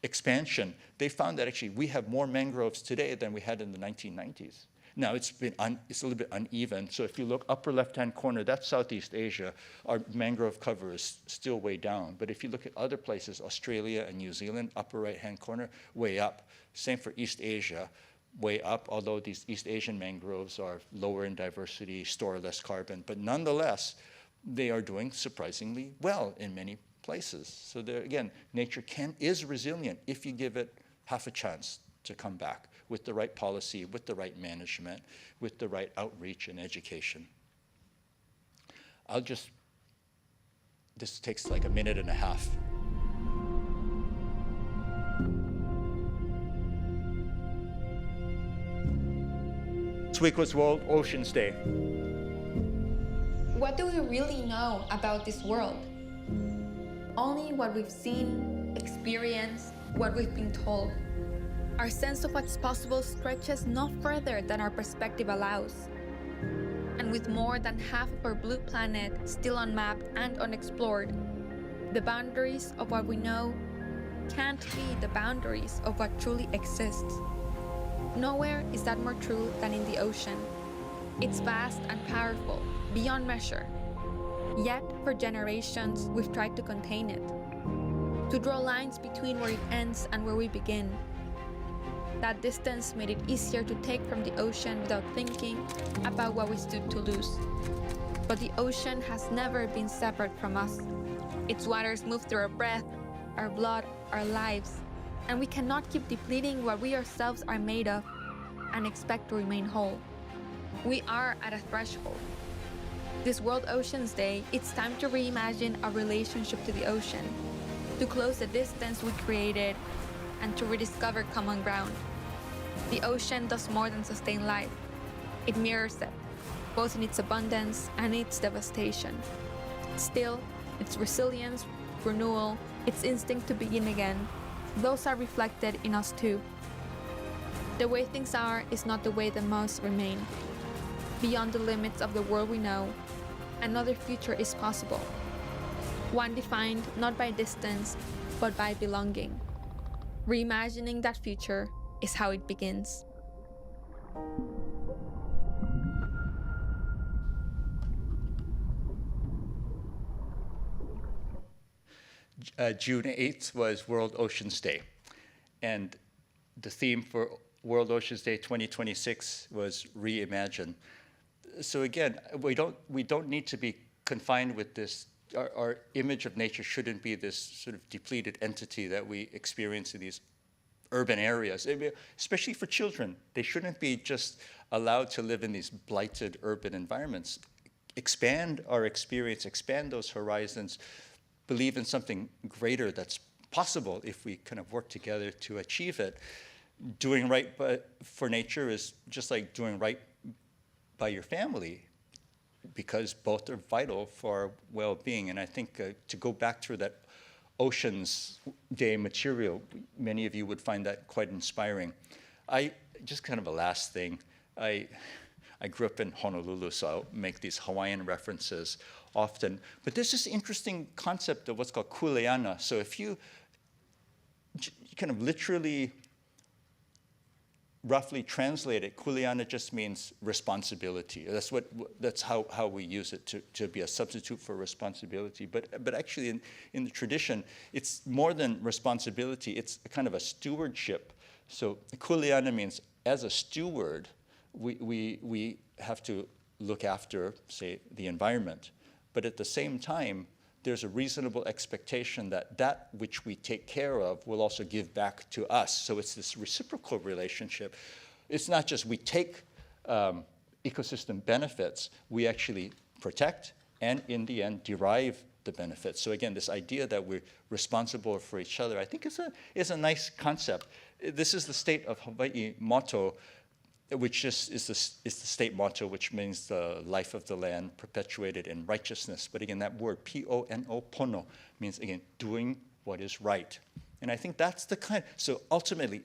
expansion, they found that actually we have more mangroves today than we had in the 1990s. Now, it's a little bit uneven. So if you look upper left-hand corner, that's Southeast Asia. Our mangrove cover is still way down. But if you look at other places, Australia and New Zealand, upper right-hand corner, way up. Same for East Asia, way up, although these East Asian mangroves are lower in diversity, store less carbon. But nonetheless, they are doing surprisingly well in many places. So there, again, nature is resilient if you give it half a chance to come back with the right policy, with the right management, with the right outreach and education. This takes like a minute and a half. This week was World Oceans Day. What do we really know about this world? Only what we've seen, experienced, what we've been told. Our sense of what's possible stretches no further than our perspective allows. And with more than half of our blue planet still unmapped and unexplored, the boundaries of what we know can't be the boundaries of what truly exists. Nowhere is that more true than in the ocean. It's vast and powerful, beyond measure. Yet, for generations, we've tried to contain it, to draw lines between where it ends and where we begin. That distance made it easier to take from the ocean without thinking about what we stood to lose. But the ocean has never been separate from us. Its waters move through our breath, our blood, our lives, and we cannot keep depleting what we ourselves are made of and expect to remain whole. We are at a threshold. This World Oceans Day, it's time to reimagine our relationship to the ocean, to close the distance we created, and to rediscover common ground. The ocean does more than sustain life. It mirrors it, both in its abundance and its devastation. Still, its resilience, renewal, its instinct to begin again, those are reflected in us too. The way things are is not the way the most remain. Beyond the limits of the world we know, another future is possible. One defined not by distance, but by belonging. Reimagining that future is how it begins. June 8th was World Oceans Day. And the theme for World Oceans Day 2026 was Reimagine. So again, we don't need to be confined with this. Our image of nature shouldn't be this sort of depleted entity that we experience in these urban areas, especially for children. They shouldn't be just allowed to live in these blighted urban environments. Expand our experience, expand those horizons, believe in something greater that's possible if we kind of work together to achieve it. Doing right for nature is just like doing right by your family, because both are vital for our well-being. And I think to go back to that Oceans Day material, many of you would find that quite inspiring. Just kind of a last thing, I grew up in Honolulu, so I'll make these Hawaiian references often. But there's this interesting concept of what's called kuleana. So if you kind of literally roughly translate it, kuleana just means responsibility. That's how we use it, to be a substitute for responsibility. But actually in the tradition, it's more than responsibility, it's a kind of a stewardship. So kuleana means as a steward, we have to look after, say, the environment. But at the same time, there's a reasonable expectation that that which we take care of will also give back to us. So it's this reciprocal relationship. It's not just we take ecosystem benefits, we actually protect and in the end derive the benefits. So again, this idea that we're responsible for each other, I think is a nice concept. This is the State of Hawaii motto, which is the state motto, which means the life of the land perpetuated in righteousness. But again, that word, P-O-N-O, pono, means, again, doing what is right. And I think that's the kind, so ultimately,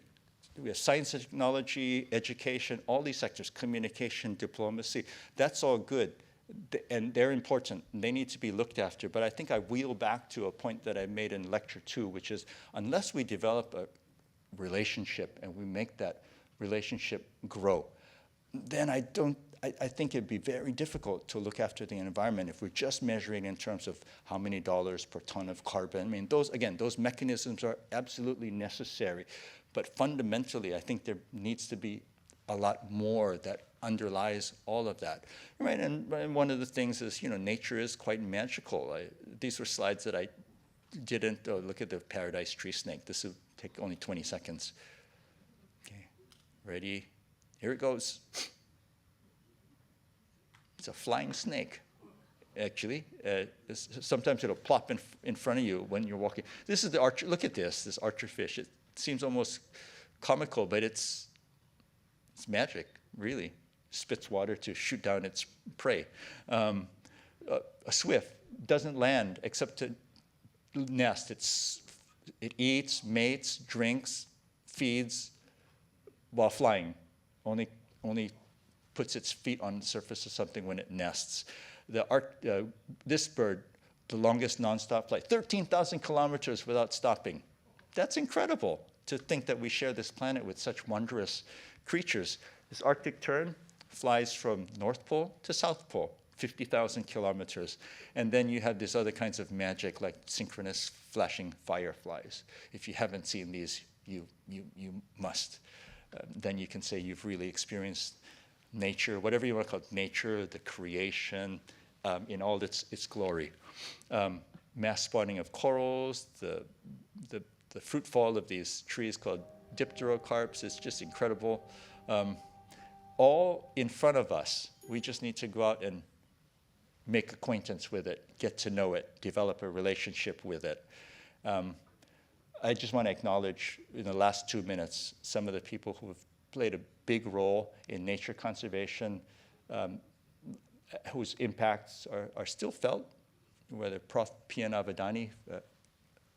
we have science and technology, education, all these sectors, communication, diplomacy, that's all good. And they're important, and they need to be looked after. But I think I wheel back to a point that I made in lecture 2, which is unless we develop a relationship and we make that relationship grow, then I think it'd be very difficult to look after the environment if we're just measuring in terms of how many dollars per ton of carbon. I mean, those mechanisms are absolutely necessary. But fundamentally, I think there needs to be a lot more that underlies all of that. Right? And one of the things is, nature is quite magical. These were slides that I didn't, look at the paradise tree snake. This will take only 20 seconds. Okay, ready? Here it goes. It's a flying snake, actually. Sometimes it'll plop in front of you when you're walking. This is the archer. Look at this archerfish. It seems almost comical, but it's magic, really. Spits water to shoot down its prey. A swift doesn't land except to nest. It eats, mates, drinks, feeds while flying. Only puts its feet on the surface of something when it nests. This bird, the longest nonstop flight, 13,000 kilometers without stopping. That's incredible to think that we share this planet with such wondrous creatures. This Arctic tern flies from North Pole to South Pole, 50,000 kilometers. And then you have these other kinds of magic like synchronous flashing fireflies. If you haven't seen these, you must. Then you can say you've really experienced nature, whatever you want to call it, nature, the creation, in all its glory. Mass spawning of corals, the fruit fall of these trees called dipterocarps is just incredible. All in front of us. We just need to go out and make acquaintance with it, get to know it, develop a relationship with it. I just want to acknowledge in the last 2 minutes some of the people who have played a big role in nature conservation, whose impacts are still felt, whether Prof. Pian Avadani,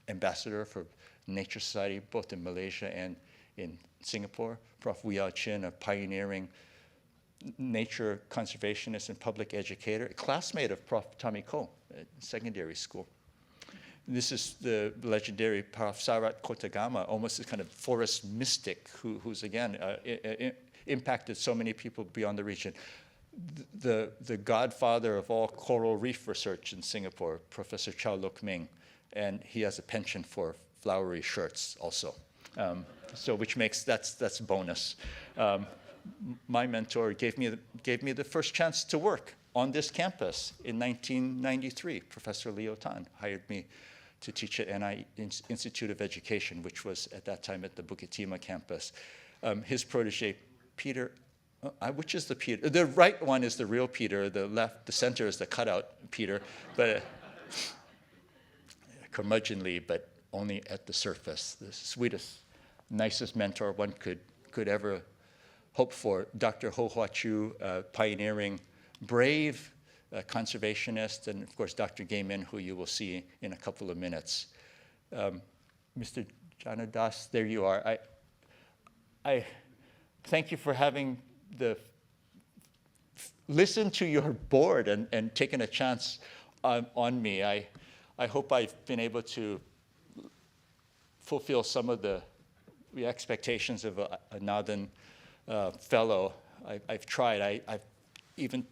ambassador for Nature Society, both in Malaysia and in Singapore, Prof. Wee Chin, a pioneering nature conservationist and public educator, a classmate of Prof. Tommy Koh at secondary school. This is the legendary Prof. Sarat Kotagama, almost a kind of forest mystic who's again impacted so many people beyond the region. The godfather of all coral reef research in Singapore, Professor Chow Lok Ming, and he has a penchant for flowery shirts also. So which makes that's bonus. My mentor gave me the first chance to work on this campus in 1993. Professor Leo Tan hired me to teach at NI Institute of Education, which was at that time at the Bukit Timah campus. His protege, Peter, which is the Peter? The right one is the real Peter. The center is the cutout Peter, but curmudgeonly, but only at the surface. The sweetest, nicest mentor one could ever hope for. Dr. Ho Hua Chu, pioneering, brave conservationist, and of course Dr. Gay Min, who you will see in a couple of minutes. Mr. Janadas, there you are. I thank you for having listened to your board and taken a chance on me. I hope I've been able to fulfill some of the expectations of a Nathan fellow. I've tried. Even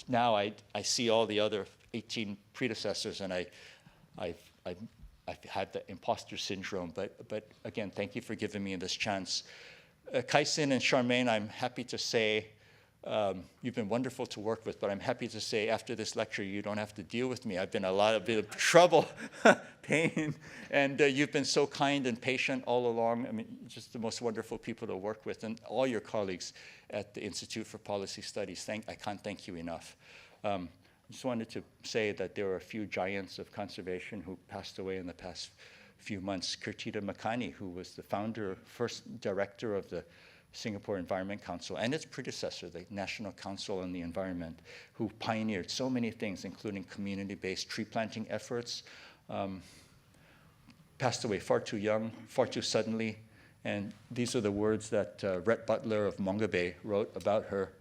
now I see all the other 18 predecessors, and I've had the imposter syndrome. But again, thank you for giving me this chance. Kai-Sin and Charmaine, I'm happy to say, you've been wonderful to work with, but I'm happy to say after this lecture, you don't have to deal with me. I've been a lot of trouble, pain, and you've been so kind and patient all along. I mean, just the most wonderful people to work with, and all your colleagues at the Institute for Policy Studies. I can't thank you enough. I just wanted to say that there are a few giants of conservation who passed away in the past few months. Kirtida Makani, who was the founder, first director of the Singapore Environment Council, and its predecessor, the National Council on the Environment, who pioneered so many things, including community-based tree planting efforts, passed away far too young, far too suddenly. And these are the words that Rhett Butler of Monga Bay wrote about her.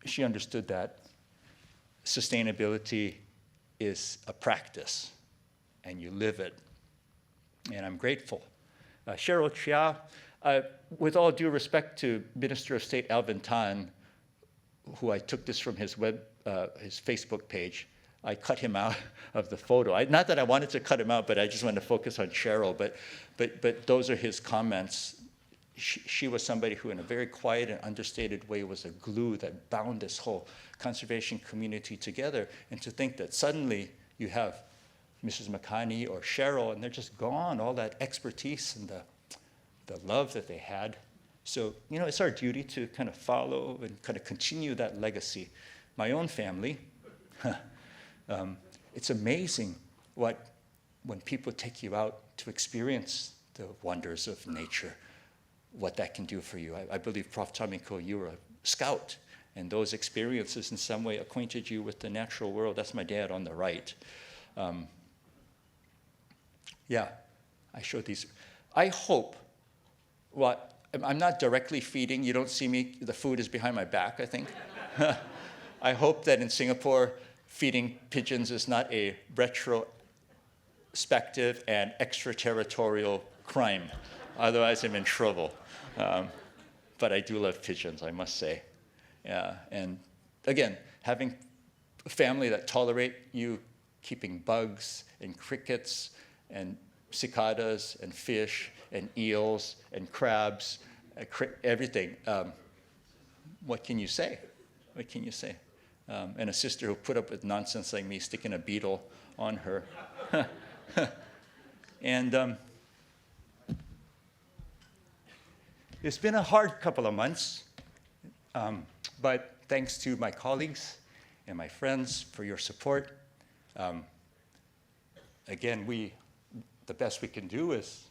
She understood that sustainability is a practice, and you live it. And I'm grateful. Cheryl Chia, with all due respect to Minister of State Alvin Tan, who I took this from his Facebook page, I cut him out of the photo. Not that I wanted to cut him out, but I just wanted to focus on Cheryl. But those are his comments. She was somebody who, in a very quiet and understated way, was a glue that bound this whole conservation community together. And to think that suddenly you have Mrs. McCartney or Cheryl, and they're just gone, all that expertise and the love that they had. So, you know, it's our duty to kind of follow and kind of continue that legacy. My own family, it's amazing when people take you out to experience the wonders of nature, what that can do for you. I believe, Prof. Tamiko, you were a scout, and those experiences in some way acquainted you with the natural world. That's my dad on the right. Yeah, I showed these. I hope, I'm not directly feeding. You don't see me. The food is behind my back, I think. I hope that in Singapore, feeding pigeons is not a retrospective and extraterritorial crime. Otherwise, I'm in trouble. But I do love pigeons, I must say. And again, having a family that tolerate you keeping bugs and crickets and cicadas and fish and eels and crabs, everything. What can you say? What can you say? And a sister who put up with nonsense like me sticking a beetle on her. And it's been a hard couple of months, but thanks to my colleagues and my friends for your support. Again, the best we can do is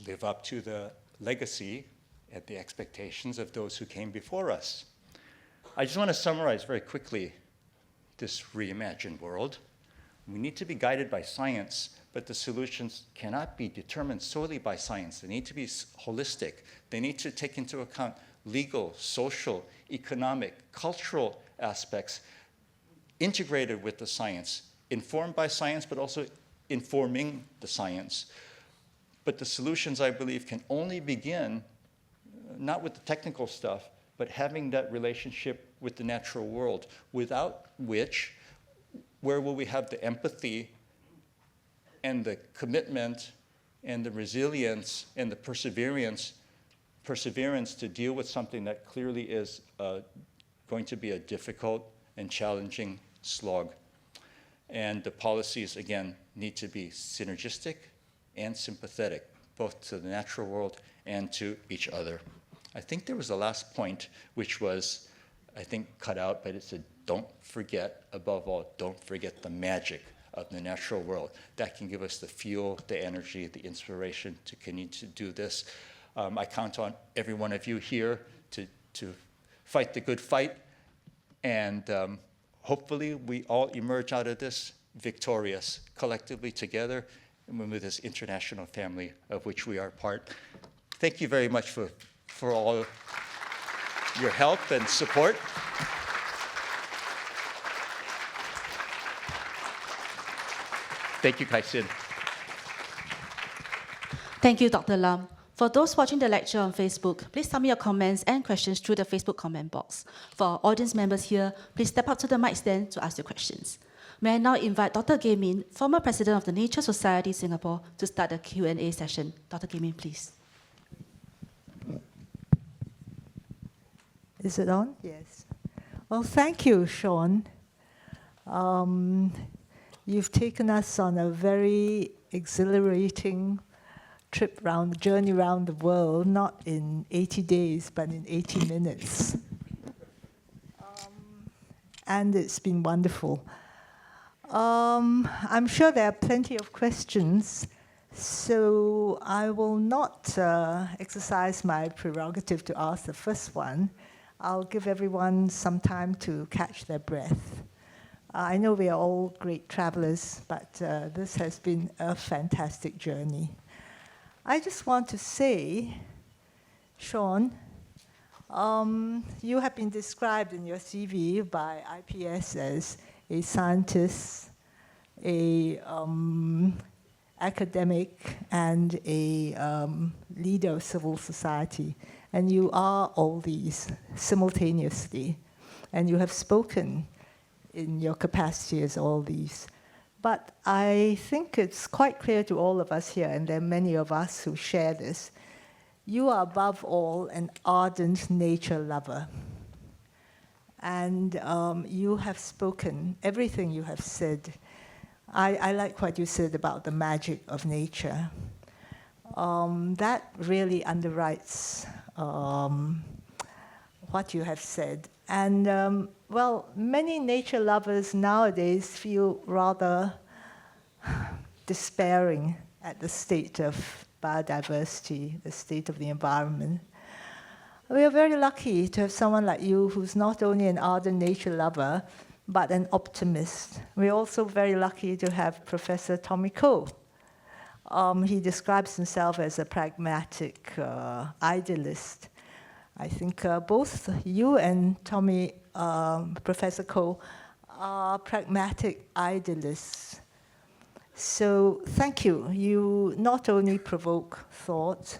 live up to the legacy and the expectations of those who came before us. I just want to summarize very quickly this reimagined world. We need to be guided by science, but the solutions cannot be determined solely by science. They need to be holistic. They need to take into account legal, social, economic, cultural aspects integrated with the science, informed by science, but also informing the science. But the solutions, I believe, can only begin not with the technical stuff, but having that relationship with the natural world, without which, where will we have the empathy and the commitment and the resilience and the perseverance to deal with something that clearly is going to be a difficult and challenging slog. And the policies, again, need to be synergistic and sympathetic, both to the natural world and to each other. I think there was a last point, which was, I think, cut out, but it said, don't forget, above all, don't forget the magic of the natural world. That can give us the fuel, the energy, the inspiration to continue to do this. I count on every one of you here to fight the good fight, and hopefully we all emerge out of this victorious, collectively together, and with this international family of which we are part. Thank you very much for all your help and support. Thank you, Kai-Sin. Thank you, Dr. Lam. For those watching the lecture on Facebook, please submit your comments and questions through the Facebook comment box. For our audience members here, please step up to the mic stand to ask your questions. May I now invite Dr. Gay Min, former president of the Nature Society Singapore, to start the Q&A session. Dr. Gay Min, please. Is it on? Yes. Well, thank you, Shawn. You've taken us on a very exhilarating journey around the world, not in 80 days, but in 80 minutes. And it's been wonderful. I'm sure there are plenty of questions, so I will not exercise my prerogative to ask the first one. I'll give everyone some time to catch their breath. I know we are all great travelers, but this has been a fantastic journey. I just want to say, Shawn, you have been described in your CV by IPS as a scientist, a academic and a leader of civil society. And you are all these simultaneously. And you have spoken in your capacity as all these. But I think it's quite clear to all of us here, and there are many of us who share this, you are above all an ardent nature lover. And you have spoken, everything you have said. I like what you said about the magic of nature. That really underwrites what you have said. And, well, many nature lovers nowadays feel rather despairing at the state of biodiversity, the state of the environment. We are very lucky to have someone like you who's not only an ardent nature lover, but an optimist. We're also very lucky to have Professor Tommy Ko. He describes himself as a pragmatic idealist. I think both you and Tommy, Professor Ko, are pragmatic idealists. So thank you. You not only provoke thought,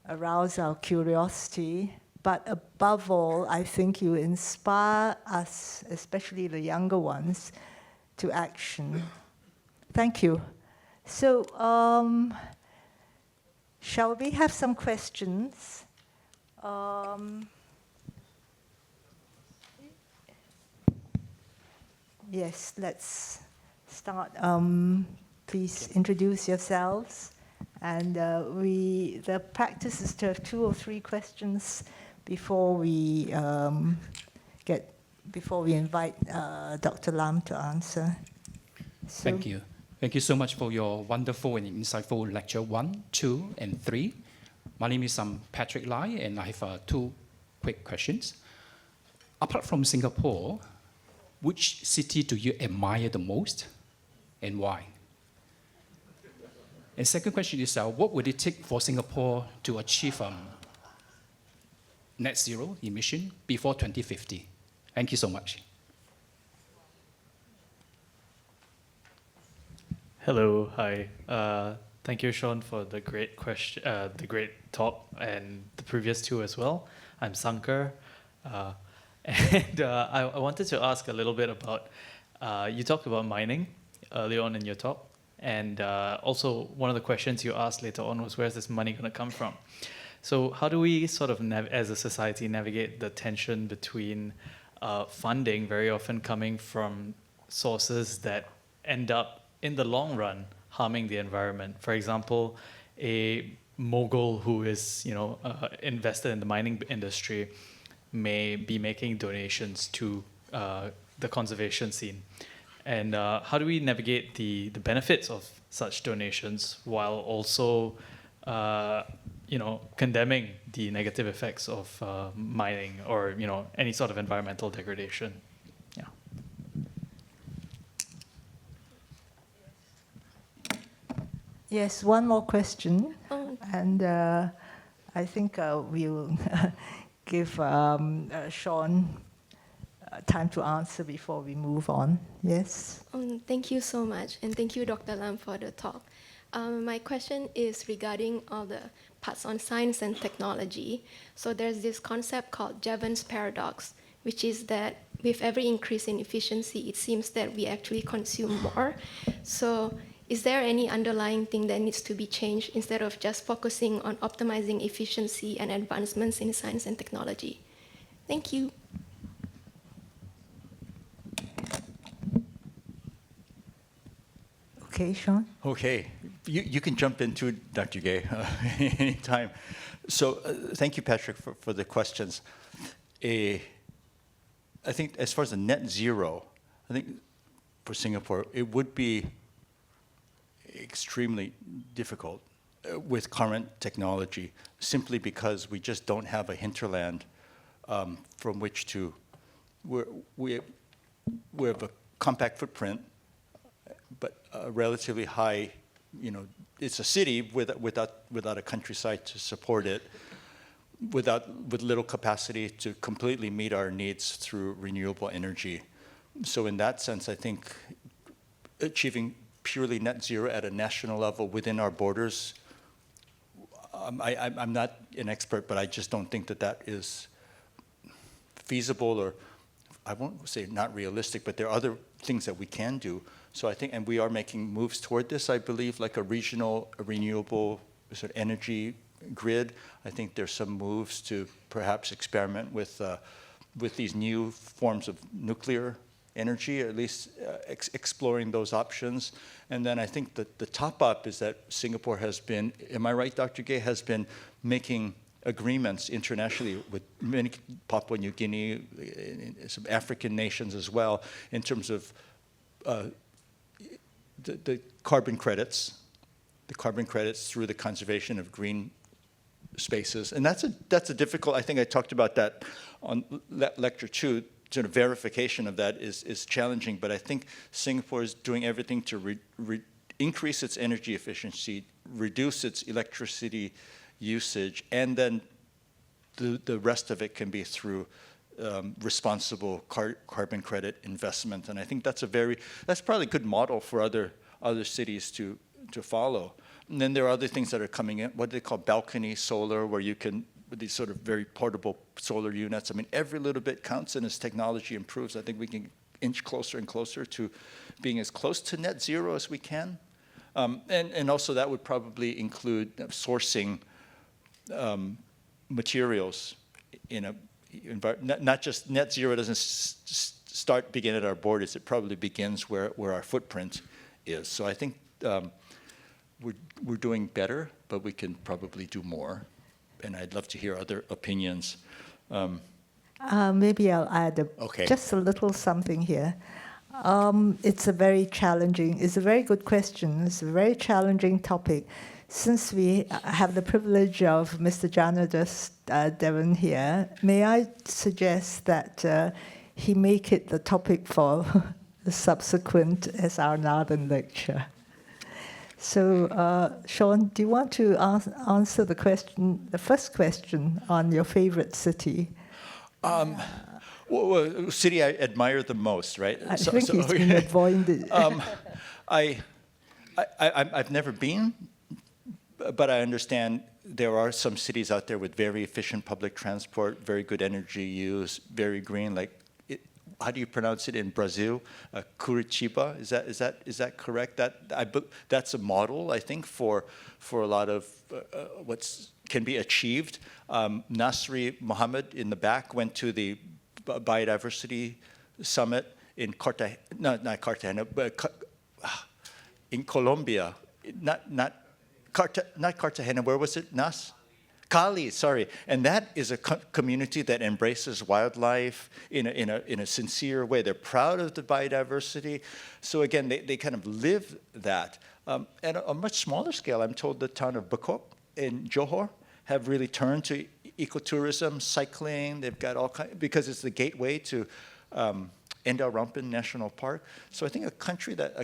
arouse our curiosity, but above all, I think you inspire us, especially the younger ones, to action. Thank you. So shall we have some questions? Yes, let's start. Please introduce yourselves. And the practice is to have 2 or 3 questions before we invite Dr. Lam to answer. So Thank you. Thank you so much for your wonderful and insightful lecture 1, 2, and 3. My name is Patrick Lai, and I have 2 quick questions. Apart from Singapore, which city do you admire the most, and why? And second question is, what would it take for Singapore to achieve net zero emission before 2050? Thank you so much. Hello, hi. Thank you, Shawn, for the great question, the great talk, and the previous 2 as well. I'm Sankar, and I wanted to ask a little bit about. You talked about mining early on in your talk. And also, one of the questions you asked later on was, where's this money going to come from? So how do we sort of, as a society, navigate the tension between funding very often coming from sources that end up, in the long run, harming the environment? For example, a mogul who is, invested in the mining industry may be making donations to the conservation scene. And how do we navigate the benefits of such donations while also, condemning the negative effects of mining or, any sort of environmental degradation? Yeah. yes, one more question. Oh. And I think we'll give Shawn time to answer before we move on. Yes? Thank you so much, and thank you, Dr. Lam, for the talk. My question is regarding all the parts on science and technology. So there's this concept called Jevons paradox, which is that with every increase in efficiency, it seems that we actually consume more. So is there any underlying thing that needs to be changed instead of just focusing on optimizing efficiency and advancements in science and technology? Thank you. Okay, Shawn? Okay, you can jump into Dr. Gay anytime. So thank you, Patrick, for the questions. I think as far as the net zero, I think for Singapore, it would be extremely difficult with current technology, simply because we just don't have a hinterland from which to, we have a compact footprint, but a relatively high, it's a city without a countryside to support it, with little capacity to completely meet our needs through renewable energy. So in that sense, I think achieving purely net zero at a national level within our borders. I'm not an expert, but I just don't think that that is feasible, or I won't say not realistic, but there are other things that we can do. So I think, and we are making moves toward this, I believe, like a regional, a renewable sort of energy grid. I think there's some moves to perhaps experiment with these new forms of nuclear energy, or at least exploring those options. And then I think that the top up is that Singapore has been, am I right, Dr. Gay, has been making agreements internationally with many, Papua New Guinea, some African nations as well, in terms of the carbon credits through the conservation of green spaces. And that's a difficult, I think I talked about that on lecture 2, sort of verification of that is challenging, but I think Singapore is doing everything to increase its energy efficiency, reduce its electricity usage, and then the rest of it can be through responsible carbon credit investment. And I think that's probably a good model for other cities to follow. And then there are other things that are coming in, what they call balcony solar, where you can, with these sort of very portable solar units. I mean, every little bit counts, and as technology improves, I think we can inch closer and closer to being as close to net zero as we can. And also that would probably include sourcing materials in a not just net zero doesn't begin at our borders. It probably begins where our footprint is. So I think we're doing better, but we can probably do more. And I'd love to hear other opinions. Maybe I'll add just a little something here. It's a very good question. It's a very challenging topic. Since we have the privilege of Mr. Janadas Devon here, may I suggest that he make it the topic for the subsequent SR Nathan lecture? So, Shawn, do you want to answer the first question on your favorite city? Well, city I admire the most, right? I think it's been avoided. I've never been, but I understand there are some cities out there with very efficient public transport, very good energy use, very green. Like, how do you pronounce it in Brazil? Curitiba, is that correct? That's a model, I think, for a lot of what can be achieved. Nasri Mohammed in the back went to the biodiversity summit in not Cartagena, but in Colombia. Not Cartagena. Where was it? Cali, sorry. And that is a community that embraces wildlife in a sincere way. They're proud of the biodiversity. So again, they kind of live that. At a much smaller scale, I'm told the town of Bukok in Johor have really turned to ecotourism, cycling. They've got all kinds, because it's the gateway to Endau Rampen National Park. So I think a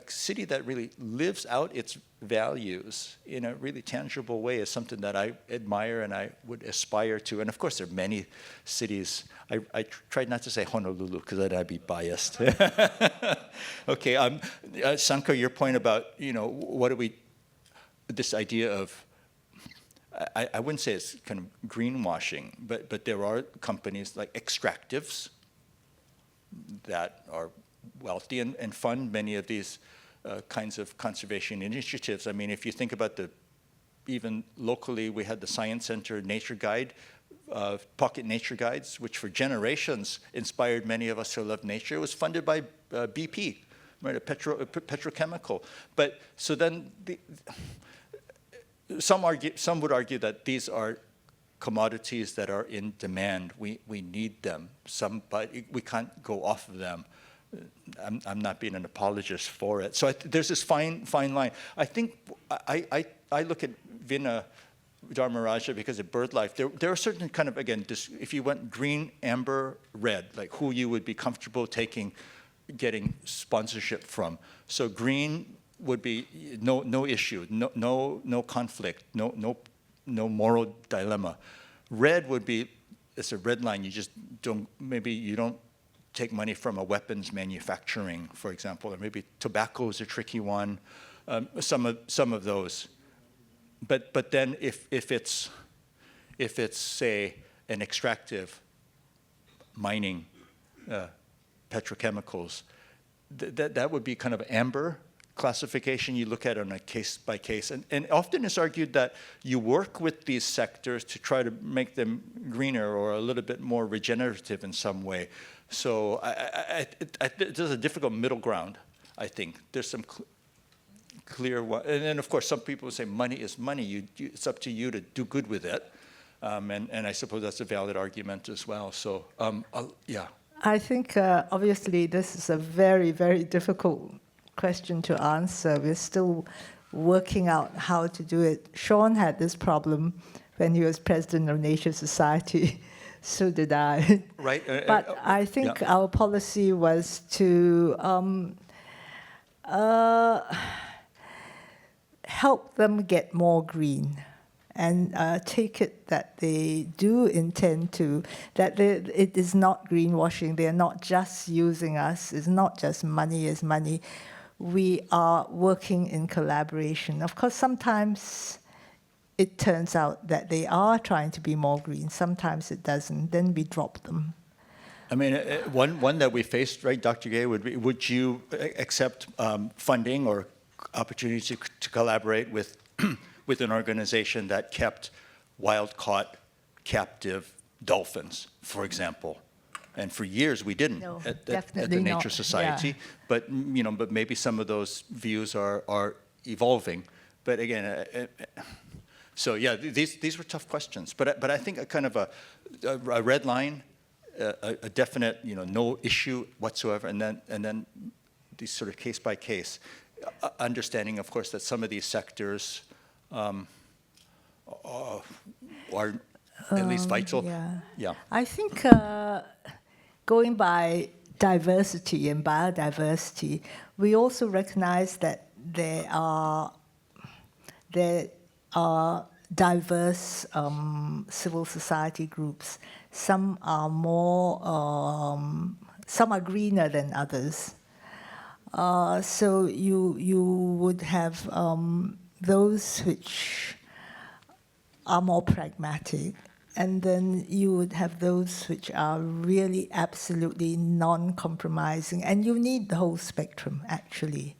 city that really lives out its values in a really tangible way is something that I admire and I would aspire to. And of course, there are many cities. I tried not to say Honolulu because then I'd be biased. Okay, Sankar, your point about, this idea of, I wouldn't say it's kind of greenwashing, but there are companies like extractives that are wealthy and fund many of these kinds of conservation initiatives. I mean, if you think about even locally, we had the Science Center Nature Guide, pocket nature guides, which for generations inspired many of us to love nature. It was funded by BP, right, a petrochemical. But so then some would argue that these are commodities that are in demand. We need them. But we can't go off of them. I'm not being an apologist for it. So there's this fine line. I think I look at Vinna Dharmaraja because of bird life. There are certain kind of, again, if you went green, amber, red, like who you would be comfortable getting sponsorship from. So green would be no issue, no conflict, no moral dilemma. Red would be, it's a red line. Maybe you don't take money from a weapons manufacturing, for example, or maybe tobacco is a tricky one. some of those. But then if it's say an extractive mining, petrochemicals, that would be kind of amber classification. You look at it on a case by case, and often it's argued that you work with these sectors to try to make them greener or a little bit more regenerative in some way. So there's a difficult middle ground, I think. There's some clear one, and then of course some people say money is money. It's up to you to do good with it, and I suppose that's a valid argument as well. So yeah. I think obviously this is a very, very difficult question to answer. We're still working out how to do it. Shawn had this problem when he was president of Nature Society. So did I. Right. But I think our policy was to help them get more green, and take it that they do intend to, that it is not greenwashing. They are not just using us. It's not just money is money. We are working in collaboration. Of course, sometimes it turns out that they are trying to be more green. Sometimes it doesn't. Then we drop them. I mean, one that we faced, right, Dr. Gay, would you accept funding or opportunities to collaborate with with an organization that kept wild-caught captive dolphins, for example? And for years we didn't at the Nature Society. Yeah. But but maybe some of those views are evolving. But again, so yeah, these were tough questions. But I think a kind of a red line, a definite no issue whatsoever, and then these sort of case by case, understanding of course that some of these sectors are at least vital. Yeah. I think going by diversity and biodiversity, we also recognize that there are diverse civil society groups. Some are more, some are greener than others. So you would have those which are more pragmatic, and then you would have those which are really absolutely non-compromising, and you need the whole spectrum, actually,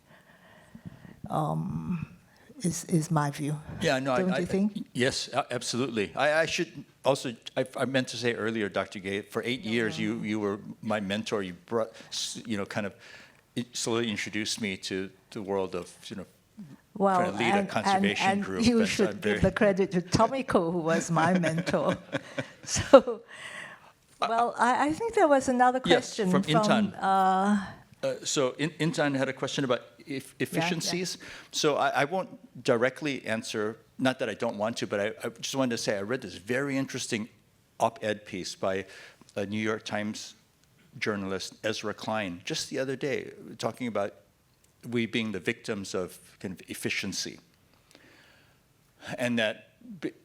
is my view. Yeah, no, Don't you think? Yes, absolutely. I should also, I meant to say earlier, Dr. Gay, for 8 years you were my mentor. You brought, kind of slowly introduced me to the world of, trying to lead a conservation group. And you should give the credit to Tomiko, who was my mentor. So, well, I think there was another question from Intan. So Intan had a question about efficiencies. Yeah. So I won't directly answer, not that I don't want to, but I just wanted to say I read this very interesting op-ed piece by a New York Times journalist, Ezra Klein, just the other day, talking about we being the victims of kind of efficiency. And that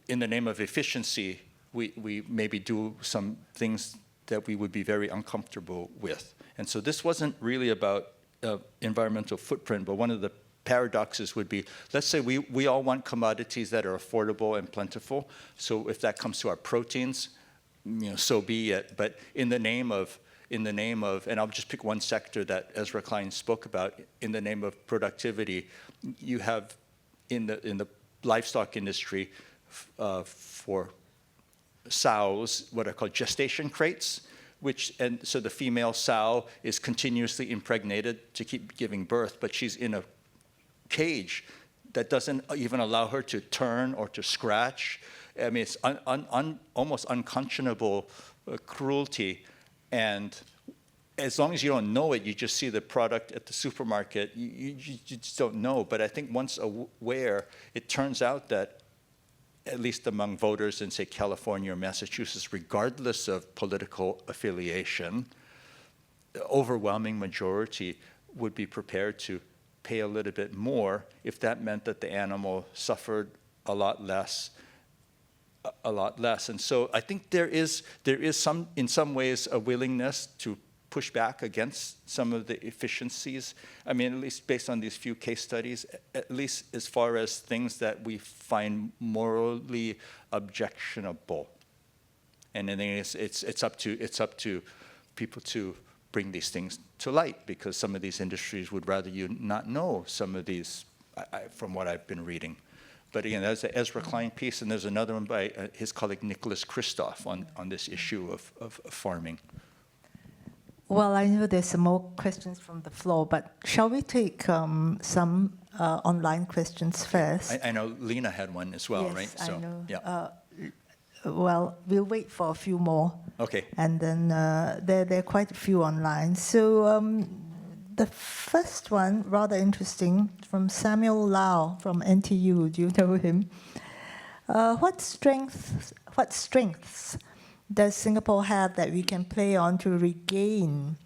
in the name of efficiency, we maybe do some things that we would be very uncomfortable with. And so this wasn't really about environmental footprint, but one of the paradoxes would be, let's say we all want commodities that are affordable and plentiful. So if that comes to our proteins, so be it. But in the name of, and I'll just pick one sector that Ezra Klein spoke about, in the name of productivity, you have in the livestock industry for sows what are called gestation crates, and so the female sow is continuously impregnated to keep giving birth, but she's in a cage that doesn't even allow her to turn or to scratch. I mean, it's almost unconscionable cruelty. And as long as you don't know it, you just see the product at the supermarket, you just don't know. But I think once aware, it turns out that, at least among voters in, say, California or Massachusetts, regardless of political affiliation, the overwhelming majority would be prepared to pay a little bit more if that meant that the animal suffered a lot less. And so I think there is some, in some ways, a willingness to push back against some of the efficiencies? I mean, at least based on these few case studies, at least as far as things that we find morally objectionable. And then it's up to people to bring these things to light, because some of these industries would rather you not know some of these, from what I've been reading. But again, there's an Ezra Klein piece, and there's another one by his colleague Nicholas Kristof on this issue of farming. Well, I know there's some more questions from the floor, but shall we take some online questions first? I know Lena had one as well, yes, right? I know. Yeah. Well, we'll wait for a few more. Okay. And then there are quite a few online. So the first one, rather interesting, from Samuel Lau from NTU. Do you know him? What strengths does Singapore have that we can play on to regain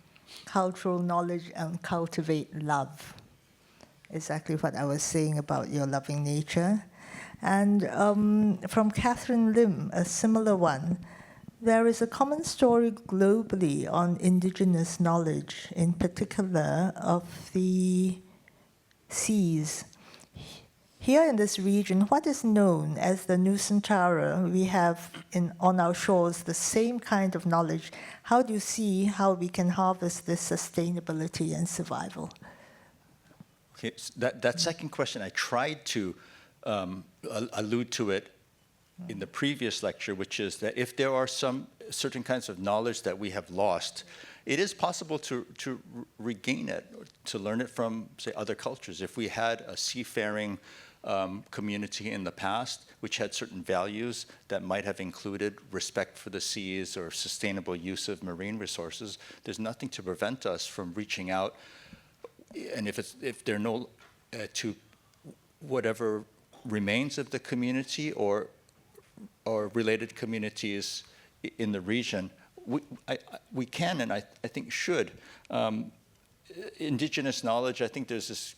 cultural knowledge and cultivate love? Exactly what I was saying about your loving nature. And from Catherine Lim, a similar one, there is a common story globally on indigenous knowledge, in particular of the seas. Here in this region, what is known as the Nusantara, we have on our shores the same kind of knowledge. How do you see how we can harvest this sustainability and survival? Okay, so that second question, I tried to allude to it in the previous lecture, which is that if there are some certain kinds of knowledge that we have lost, it is possible to regain it, or to learn it from, say, other cultures. If we had a seafaring community in the past which had certain values that might have included respect for the seas or sustainable use of marine resources, there's nothing to prevent us from reaching out, and if they're no to whatever remains of the community or related communities in the region, we can and I think should. Indigenous knowledge, I think there's this,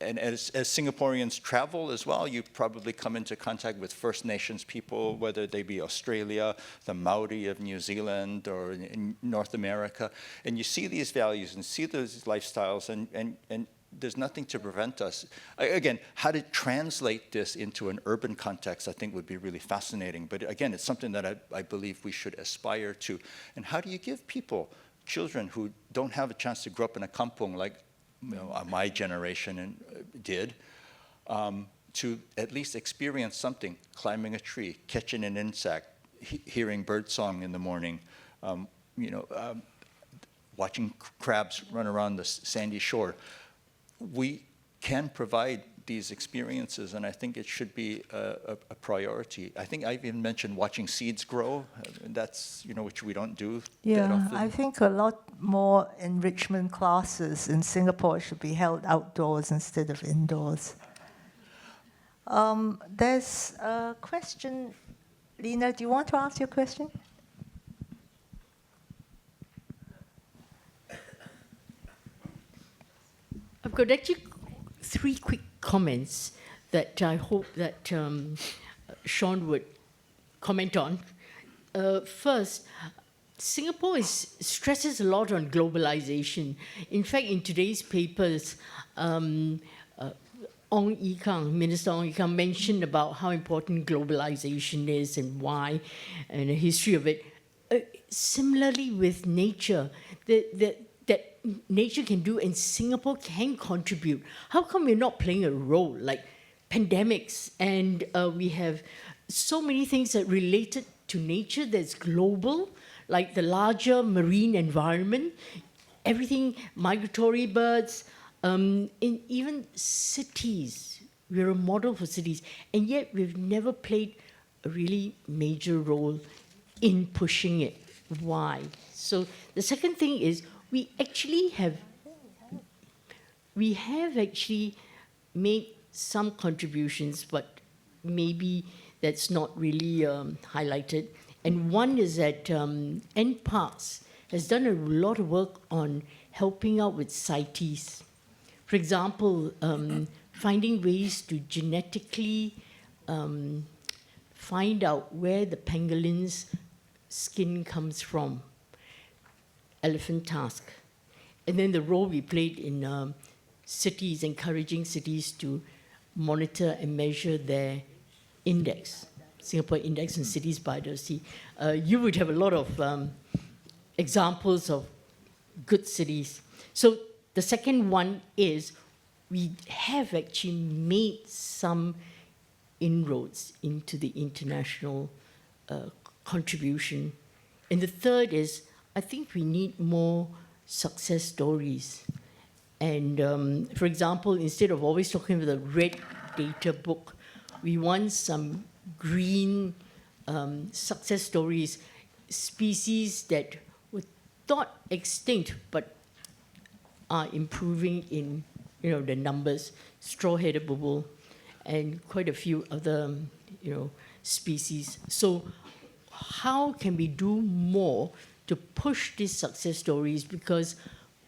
and as Singaporeans travel as well, you probably come into contact with First Nations people, whether they be Australia, the Maori of New Zealand, or in North America, and you see these values and see those lifestyles, and there's nothing to prevent us. Again, how to translate this into an urban context, I think, would be really fascinating. But again, it's something that I believe we should aspire to. And how do you give people, children who don't have a chance to grow up in a kampung like my generation did, to at least experience something, climbing a tree, catching an insect, hearing birdsong in the morning, watching crabs run around the sandy shore. We can provide these experiences, and I think it should be a priority. I think I've even mentioned watching seeds grow. That's, which we don't do that often. I think a lot more enrichment classes in Singapore should be held outdoors instead of indoors. There's a question. Lena, do you want to ask your question? I've got actually 3 quick comments that I hope that Shawn would comment on. First, Singapore stresses a lot on globalization. In fact, in today's papers, Minister Ong Ye Kung mentioned about how important globalization is and why, and the history of it. Similarly with nature, that nature can do and Singapore can contribute. How come we're not playing a role, like pandemics, and we have so many things that related to nature that's global, like the larger marine environment, everything, migratory birds, in even cities. We're a model for cities, and yet we've never played a really major role in pushing it. Why? So the second thing is, we have actually made some contributions, but maybe that's not really highlighted. And one is that NParks has done a lot of work on helping out with CITES. For example, finding ways to genetically find out where the pangolin's skin comes from. elephant tusk. And then the role we played in cities, encouraging cities to monitor and measure their index, Singapore Index on Cities Biodiversity. You would have a lot of examples of good cities. So the second one is we have actually made some inroads into the international contribution. And the third is, I think we need more success stories. And for example, instead of always talking about the red data book, we want some green success stories, species that were thought extinct but are improving in the numbers, straw-headed bulbul, and quite a few other species. So how can we do more to push these success stories, because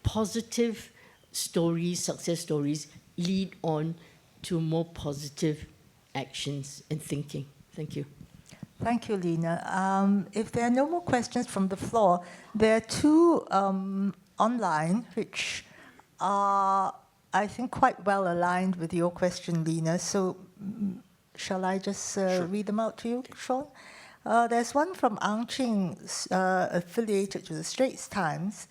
positive stories, success stories, lead on to more positive actions and thinking. Thank you. Thank you, Lena. If there are no more questions from the floor, there are two online which are, I think, quite well aligned with your question, Lena. So shall I just Sure. read them out to you, Shawn? There's one from Ang Ching, affiliated to the Straits Times,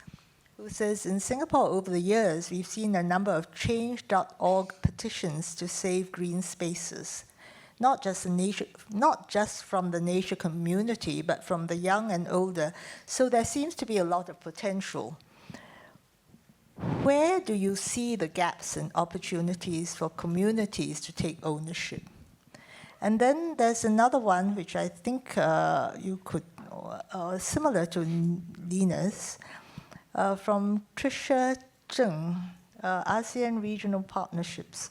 who says, in Singapore over the years, we've seen a number of change.org petitions to save green spaces, not just from the nature community, but from the young and older. So there seems to be a lot of potential. Where do you see the gaps and opportunities for communities to take ownership? And then there's another one, which I think you could, similar to Lena's, from Tricia Zheng, ASEAN Regional Partnerships.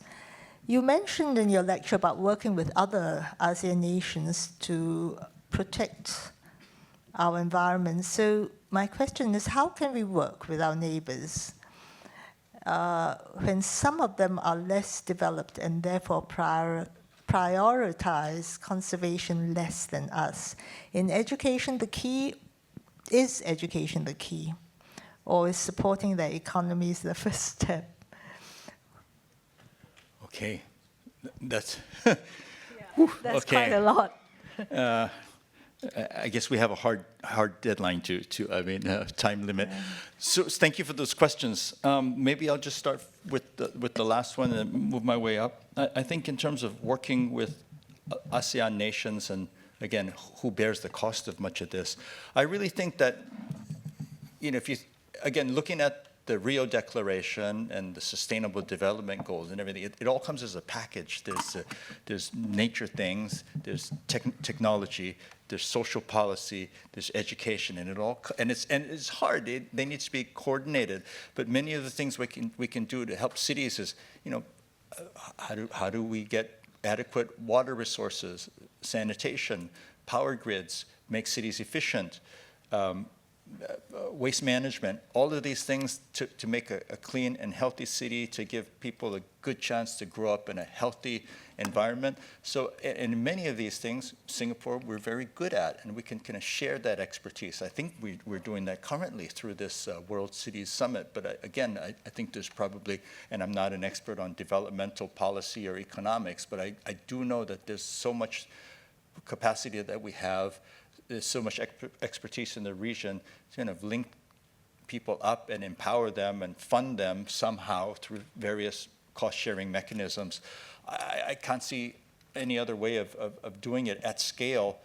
You mentioned in your lecture about working with other ASEAN nations to protect our environment. So my question is, how can we work with our neighbors when some of them are less developed and therefore prioritize conservation less than us? In education, the key is education the key, or is supporting their economies the first step? Okay, that's That's okay. quite a lot. I guess we have a hard deadline time limit. So thank you for those questions. Maybe I'll just start with the last one and move my way up. I think in terms of working with ASEAN nations, and again, who bears the cost of much of this, I really think that, if you, again, looking at the Rio Declaration and the Sustainable Development Goals and everything, it all comes as a package. There's nature things, there's technology, there's social policy, there's education, and it's hard. They need to be coordinated. But many of the things we can do to help cities is, how do we get adequate water resources, sanitation, power grids, make cities efficient. Waste management, all of these things to make a clean and healthy city, to give people a good chance to grow up in a healthy environment. So in many of these things, Singapore, we're very good at, and we can kind of share that expertise. I think we're doing that currently through this World Cities Summit. But again, I think there's probably, and I'm not an expert on developmental policy or economics, but I do know that there's so much capacity that we have. There's so much expertise in the region to kind of link people up and empower them and fund them somehow through various cost-sharing mechanisms. I can't see any other way of doing it at scale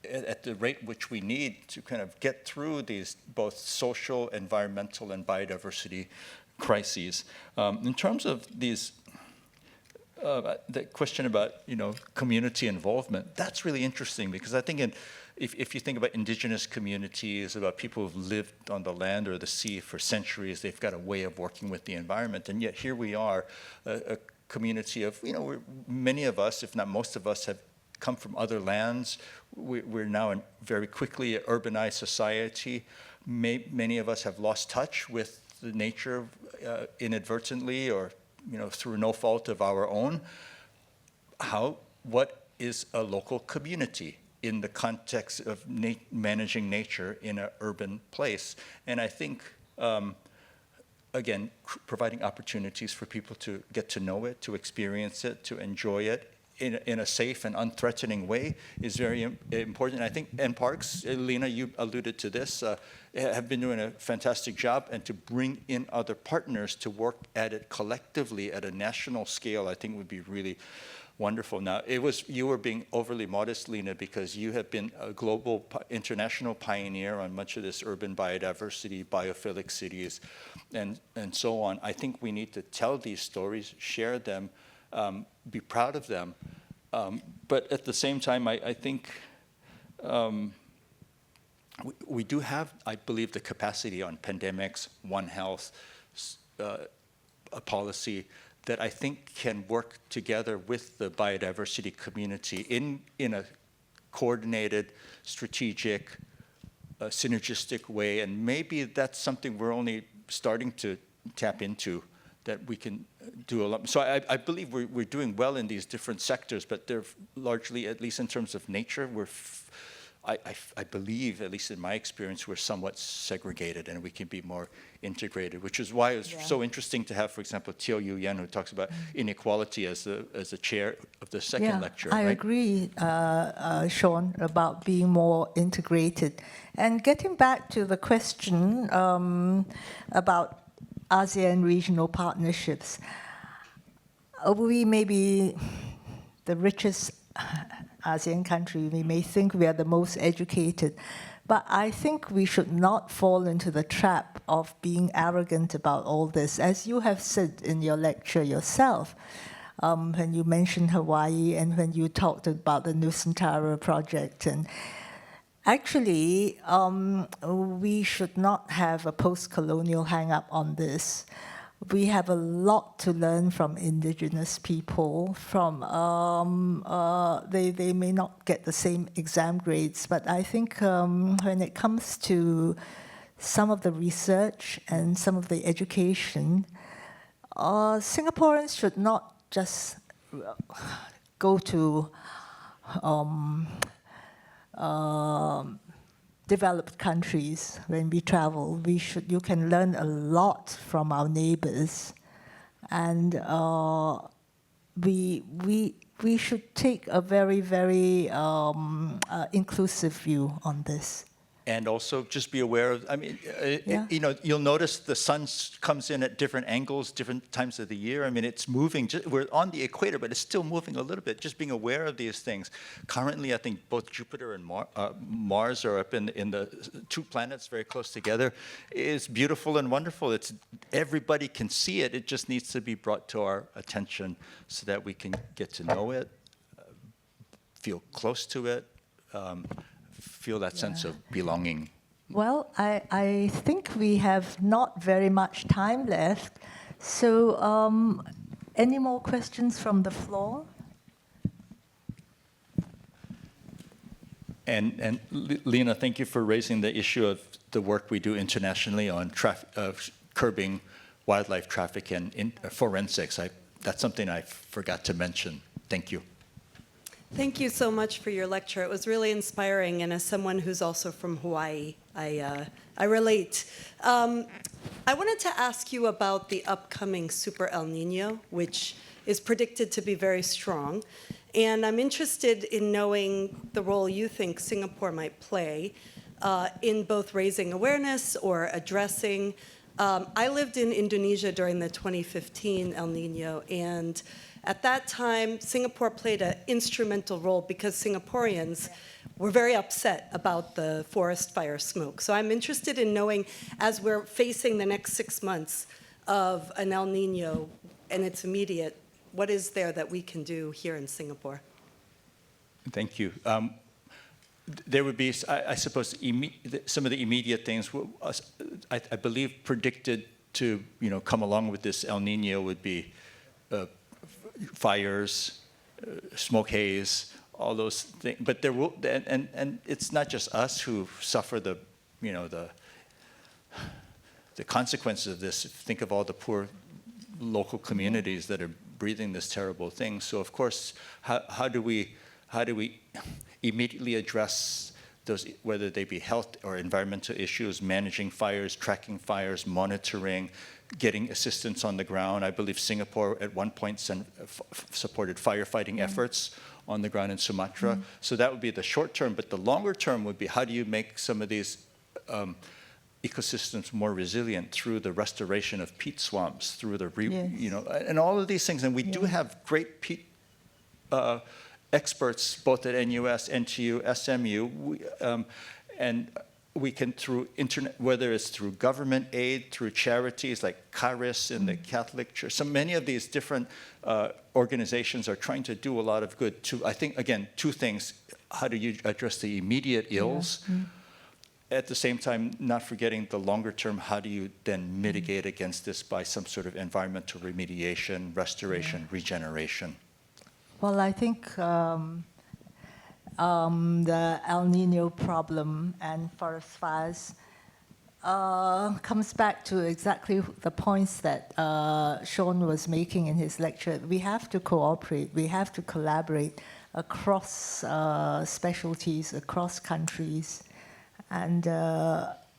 at the rate which we need to kind of get through these both social, environmental, and biodiversity crises. In terms of these the question about community involvement, that's really interesting, because I think if you think about indigenous communities, about people who've lived on the land or the sea for centuries, they've got a way of working with the environment, and yet here we are, a community of many of us, if not most of us, have come from other lands. We're now in very quickly urbanized society. Many of us have lost touch with the nature inadvertently or through no fault of our own. What is a local community? in the context of managing nature in an urban place. And I think, again, providing opportunities for people to get to know it, to experience it, to enjoy it in a safe and unthreatening way is very important. I think, and parks, Lena, you alluded to this, have been doing a fantastic job, and to bring in other partners to work at it collectively at a national scale, I think would be really wonderful. Now, you were being overly modest, Lena, because you have been a global, international pioneer on much of this urban biodiversity, biophilic cities, and so on. I think we need to tell these stories, share them, be proud of them. But at the same time, I think we do have, I believe, the capacity on pandemics, One Health, a policy that I think can work together with the biodiversity community in a coordinated, strategic, synergistic way. And maybe that's something we're only starting to tap into, that we can do a lot. So I believe we're doing well in these different sectors, but they're largely, at least in terms of nature, I believe, at least in my experience, we're somewhat segregated, and we can be more integrated, which is why it's so interesting to have, for example, Teo Yu Yan, who talks about inequality as the chair of the second lecture. I agree, Shawn, about being more integrated. And getting back to the question about ASEAN regional partnerships, we may be the richest ASEAN country, we may think we are the most educated, but I think we should not fall into the trap of being arrogant about all this. As you have said in your lecture yourself, when you mentioned Hawaii and when you talked about the Nusantara project, and actually, we should not have a post-colonial hang-up on this. We have a lot to learn from indigenous people. They may not get the same exam grades, but I think when it comes to some of the research and some of the education, Singaporeans should not just go to developed countries. When we travel, you can learn a lot from our neighbors, and we should take a very, very inclusive view on this. And also just be aware of, you'll notice the sun comes in at different angles, different times of the year. I mean, it's moving. We're on the equator, but it's still moving a little bit. Just being aware of these things. Currently, I think both Jupiter and Mars are up in the two planets very close together. It's beautiful and wonderful. Everybody can see it. It just needs to be brought to our attention so that we can get to know it, feel close to it, feel that sense of belonging. Well, I think we have not very much time left. So any more questions from the floor? And Lena, thank you for raising the issue of the work we do internationally on curbing wildlife traffic and forensics. That's something I forgot to mention. Thank you. Thank you so much for your lecture. It was really inspiring, and as someone who's also from Hawaii, I relate. I wanted to ask you about the upcoming Super El Nino, which is predicted to be very strong. And I'm interested in knowing the role you think Singapore might play in both raising awareness or addressing. I lived in Indonesia during the 2015 El Nino, and at that time, Singapore played an instrumental role because Singaporeans were very upset about the forest fire smoke. So I'm interested in knowing, as we're facing the next 6 months of an El Nino and it's immediate, what is there that we can do here in Singapore? Thank you. There would be, I suppose, some of the immediate things, I believe, predicted to come along with this El Nino would be fires, smoke haze, all those things. But there will, and it's not just us who suffer the consequences of this. Think of all the poor local communities that are breathing this terrible thing. So of course, how do we immediately address those, whether they be health or environmental issues, managing fires, tracking fires, monitoring, getting assistance on the ground. I believe Singapore at one point supported firefighting efforts on the ground in Sumatra. So that would be the short term, but the longer term would be how do you make some of these ecosystems more resilient through the restoration of peat swamps, through the, and all of these things. And we do have great peat experts, both at NUS, NTU, SMU, and we can, through internet, whether it's through government aid, through charities like Caris in the Catholic Church, so many of these different organizations are trying to do a lot of good to, I think, again, two things. How do you address the immediate ills? At the same time, not forgetting the longer term, how do you then mitigate against this by some sort of environmental remediation, restoration, regeneration? Well, I think the El Nino problem and forest fires comes back to exactly the points that Shawn was making in his lecture. We have to cooperate, we have to collaborate across specialties, across countries, and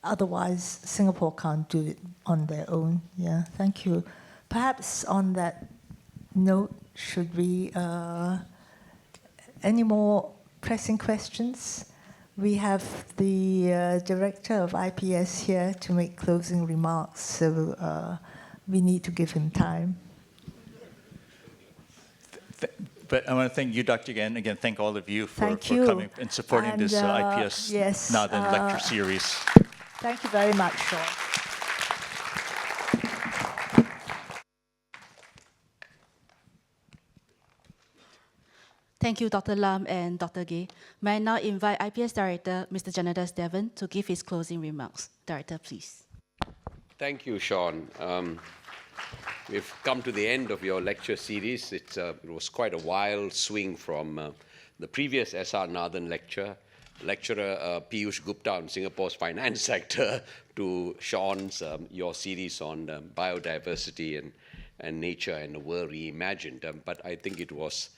otherwise Singapore can't do it on their own. Yeah, thank you. Perhaps on that note, should we, any more pressing questions? We have the director of IPS here to make closing remarks, so we need to give him time. But I want to thank you, Dr. Gan. Again, thank all of you for coming and supporting this IPS-Nathan Lecture series. Thank you very much, Shawn. Thank you, Dr. Lam and Dr. Gay. May I now invite IPS Director, Mr. Janadas Devan, to give his closing remarks. Director, please. Thank you, Shawn. We've come to the end of your lecture series. It was quite a wild swing from the previous S.R. Nathan lecture, lecturer Piyush Gupta on Singapore's finance sector, to Shawn's, your series on biodiversity and nature and the world reimagined. But I think it was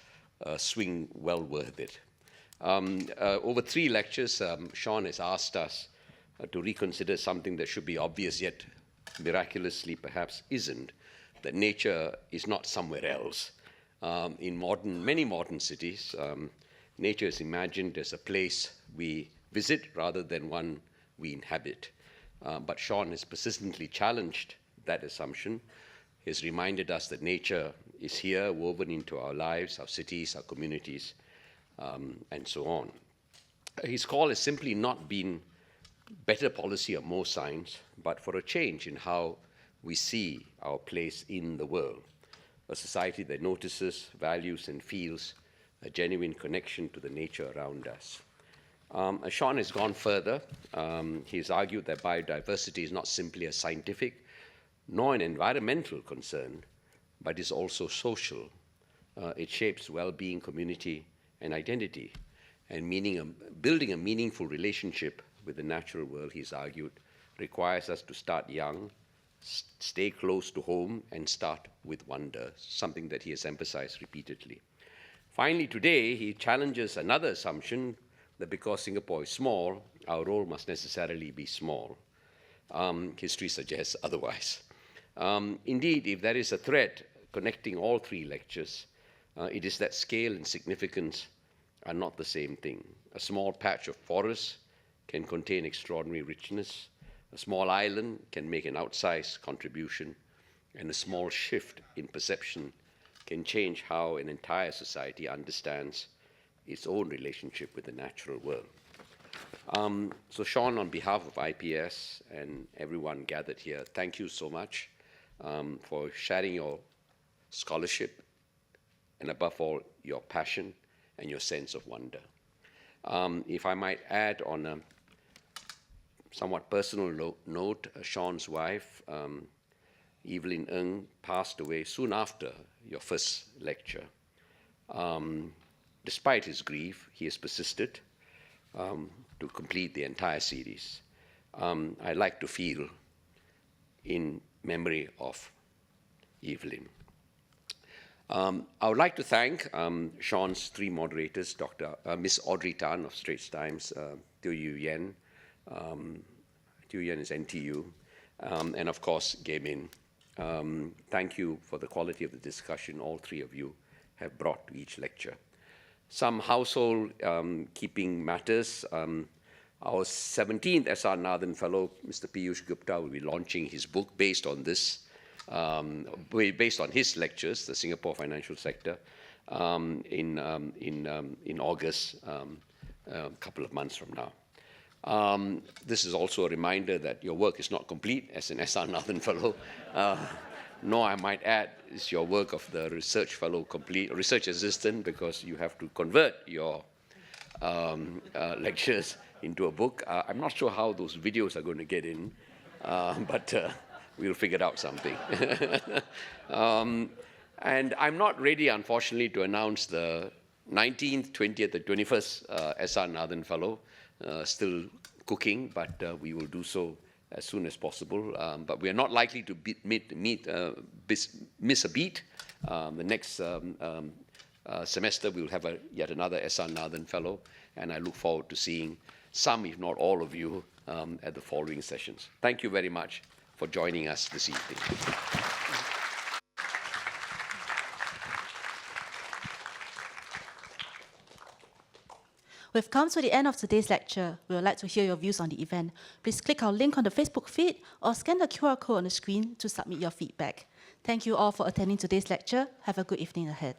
a swing well worth it. Over 3 lectures, Shawn has asked us to reconsider something that should be obvious, yet miraculously perhaps isn't, that nature is not somewhere else. In many modern cities, nature is imagined as a place we visit rather than one we inhabit. But Shawn has persistently challenged that assumption. He's reminded us that nature is here, woven into our lives, our cities, our communities, and so on. His call has simply not been better policy or more science, but for a change in how we see our place in the world, a society that notices, values, and feels a genuine connection to the nature around us. Shawn has gone further. He's argued that biodiversity is not simply a scientific nor an environmental concern, but is also social. It shapes well-being, community, and identity, and building a meaningful relationship with the natural world, he's argued, requires us to start young, stay close to home, and start with wonder, something that he has emphasized repeatedly. Finally, today, he challenges another assumption that because Singapore is small, our role must necessarily be small. History suggests otherwise. Indeed, if there is a thread connecting all 3 lectures, it is that scale and significance are not the same thing. A small patch of forest can contain extraordinary richness. A small island can make an outsized contribution, and a small shift in perception can change how an entire society understands its own relationship with the natural world. So Shawn, on behalf of IPS and everyone gathered here, thank you so much for sharing your scholarship and above all, your passion and your sense of wonder. If I might add on a somewhat personal note, Shawn's wife, Evelyn Ng, passed away soon after your first lecture. Despite his grief, he has persisted to complete the entire series. I'd like to feel in memory of Evelyn. I would like to thank Shawn's three moderators, Miss Audrey Tan of Straits Times, Teo Yu Yen, Teo Yen is NTU, and of course, Gay Min. Thank you for the quality of the discussion all three of you have brought to each lecture. Some household keeping matters. Our 17th S.R. Nathan Fellow, Mr. Piyush Gupta, will be launching his book based on this, based on his lectures, the Singapore financial sector, in August, a couple of months from now. This is also a reminder that your work is not complete as an S.R. Nathan Fellow, nor, I might add, is your work of the research fellow complete, research assistant, because you have to convert your lectures into a book. I'm not sure how those videos are going to get in, but we'll figure out something. And I'm not ready, unfortunately, to announce the 19th, 20th, and 21st S.R. Nathan Fellow. Still cooking, but we will do so as soon as possible. But we are not likely to miss a beat. The next semester, we'll have yet another S.R. Nathan Fellow, and I look forward to seeing some, if not all of you, at the following sessions. Thank you very much for joining us this evening. We've come to the end of today's lecture. We would like to hear your views on the event. Please click our link on the Facebook feed or scan the QR code on the screen to submit your feedback. Thank you all for attending today's lecture. Have a good evening ahead.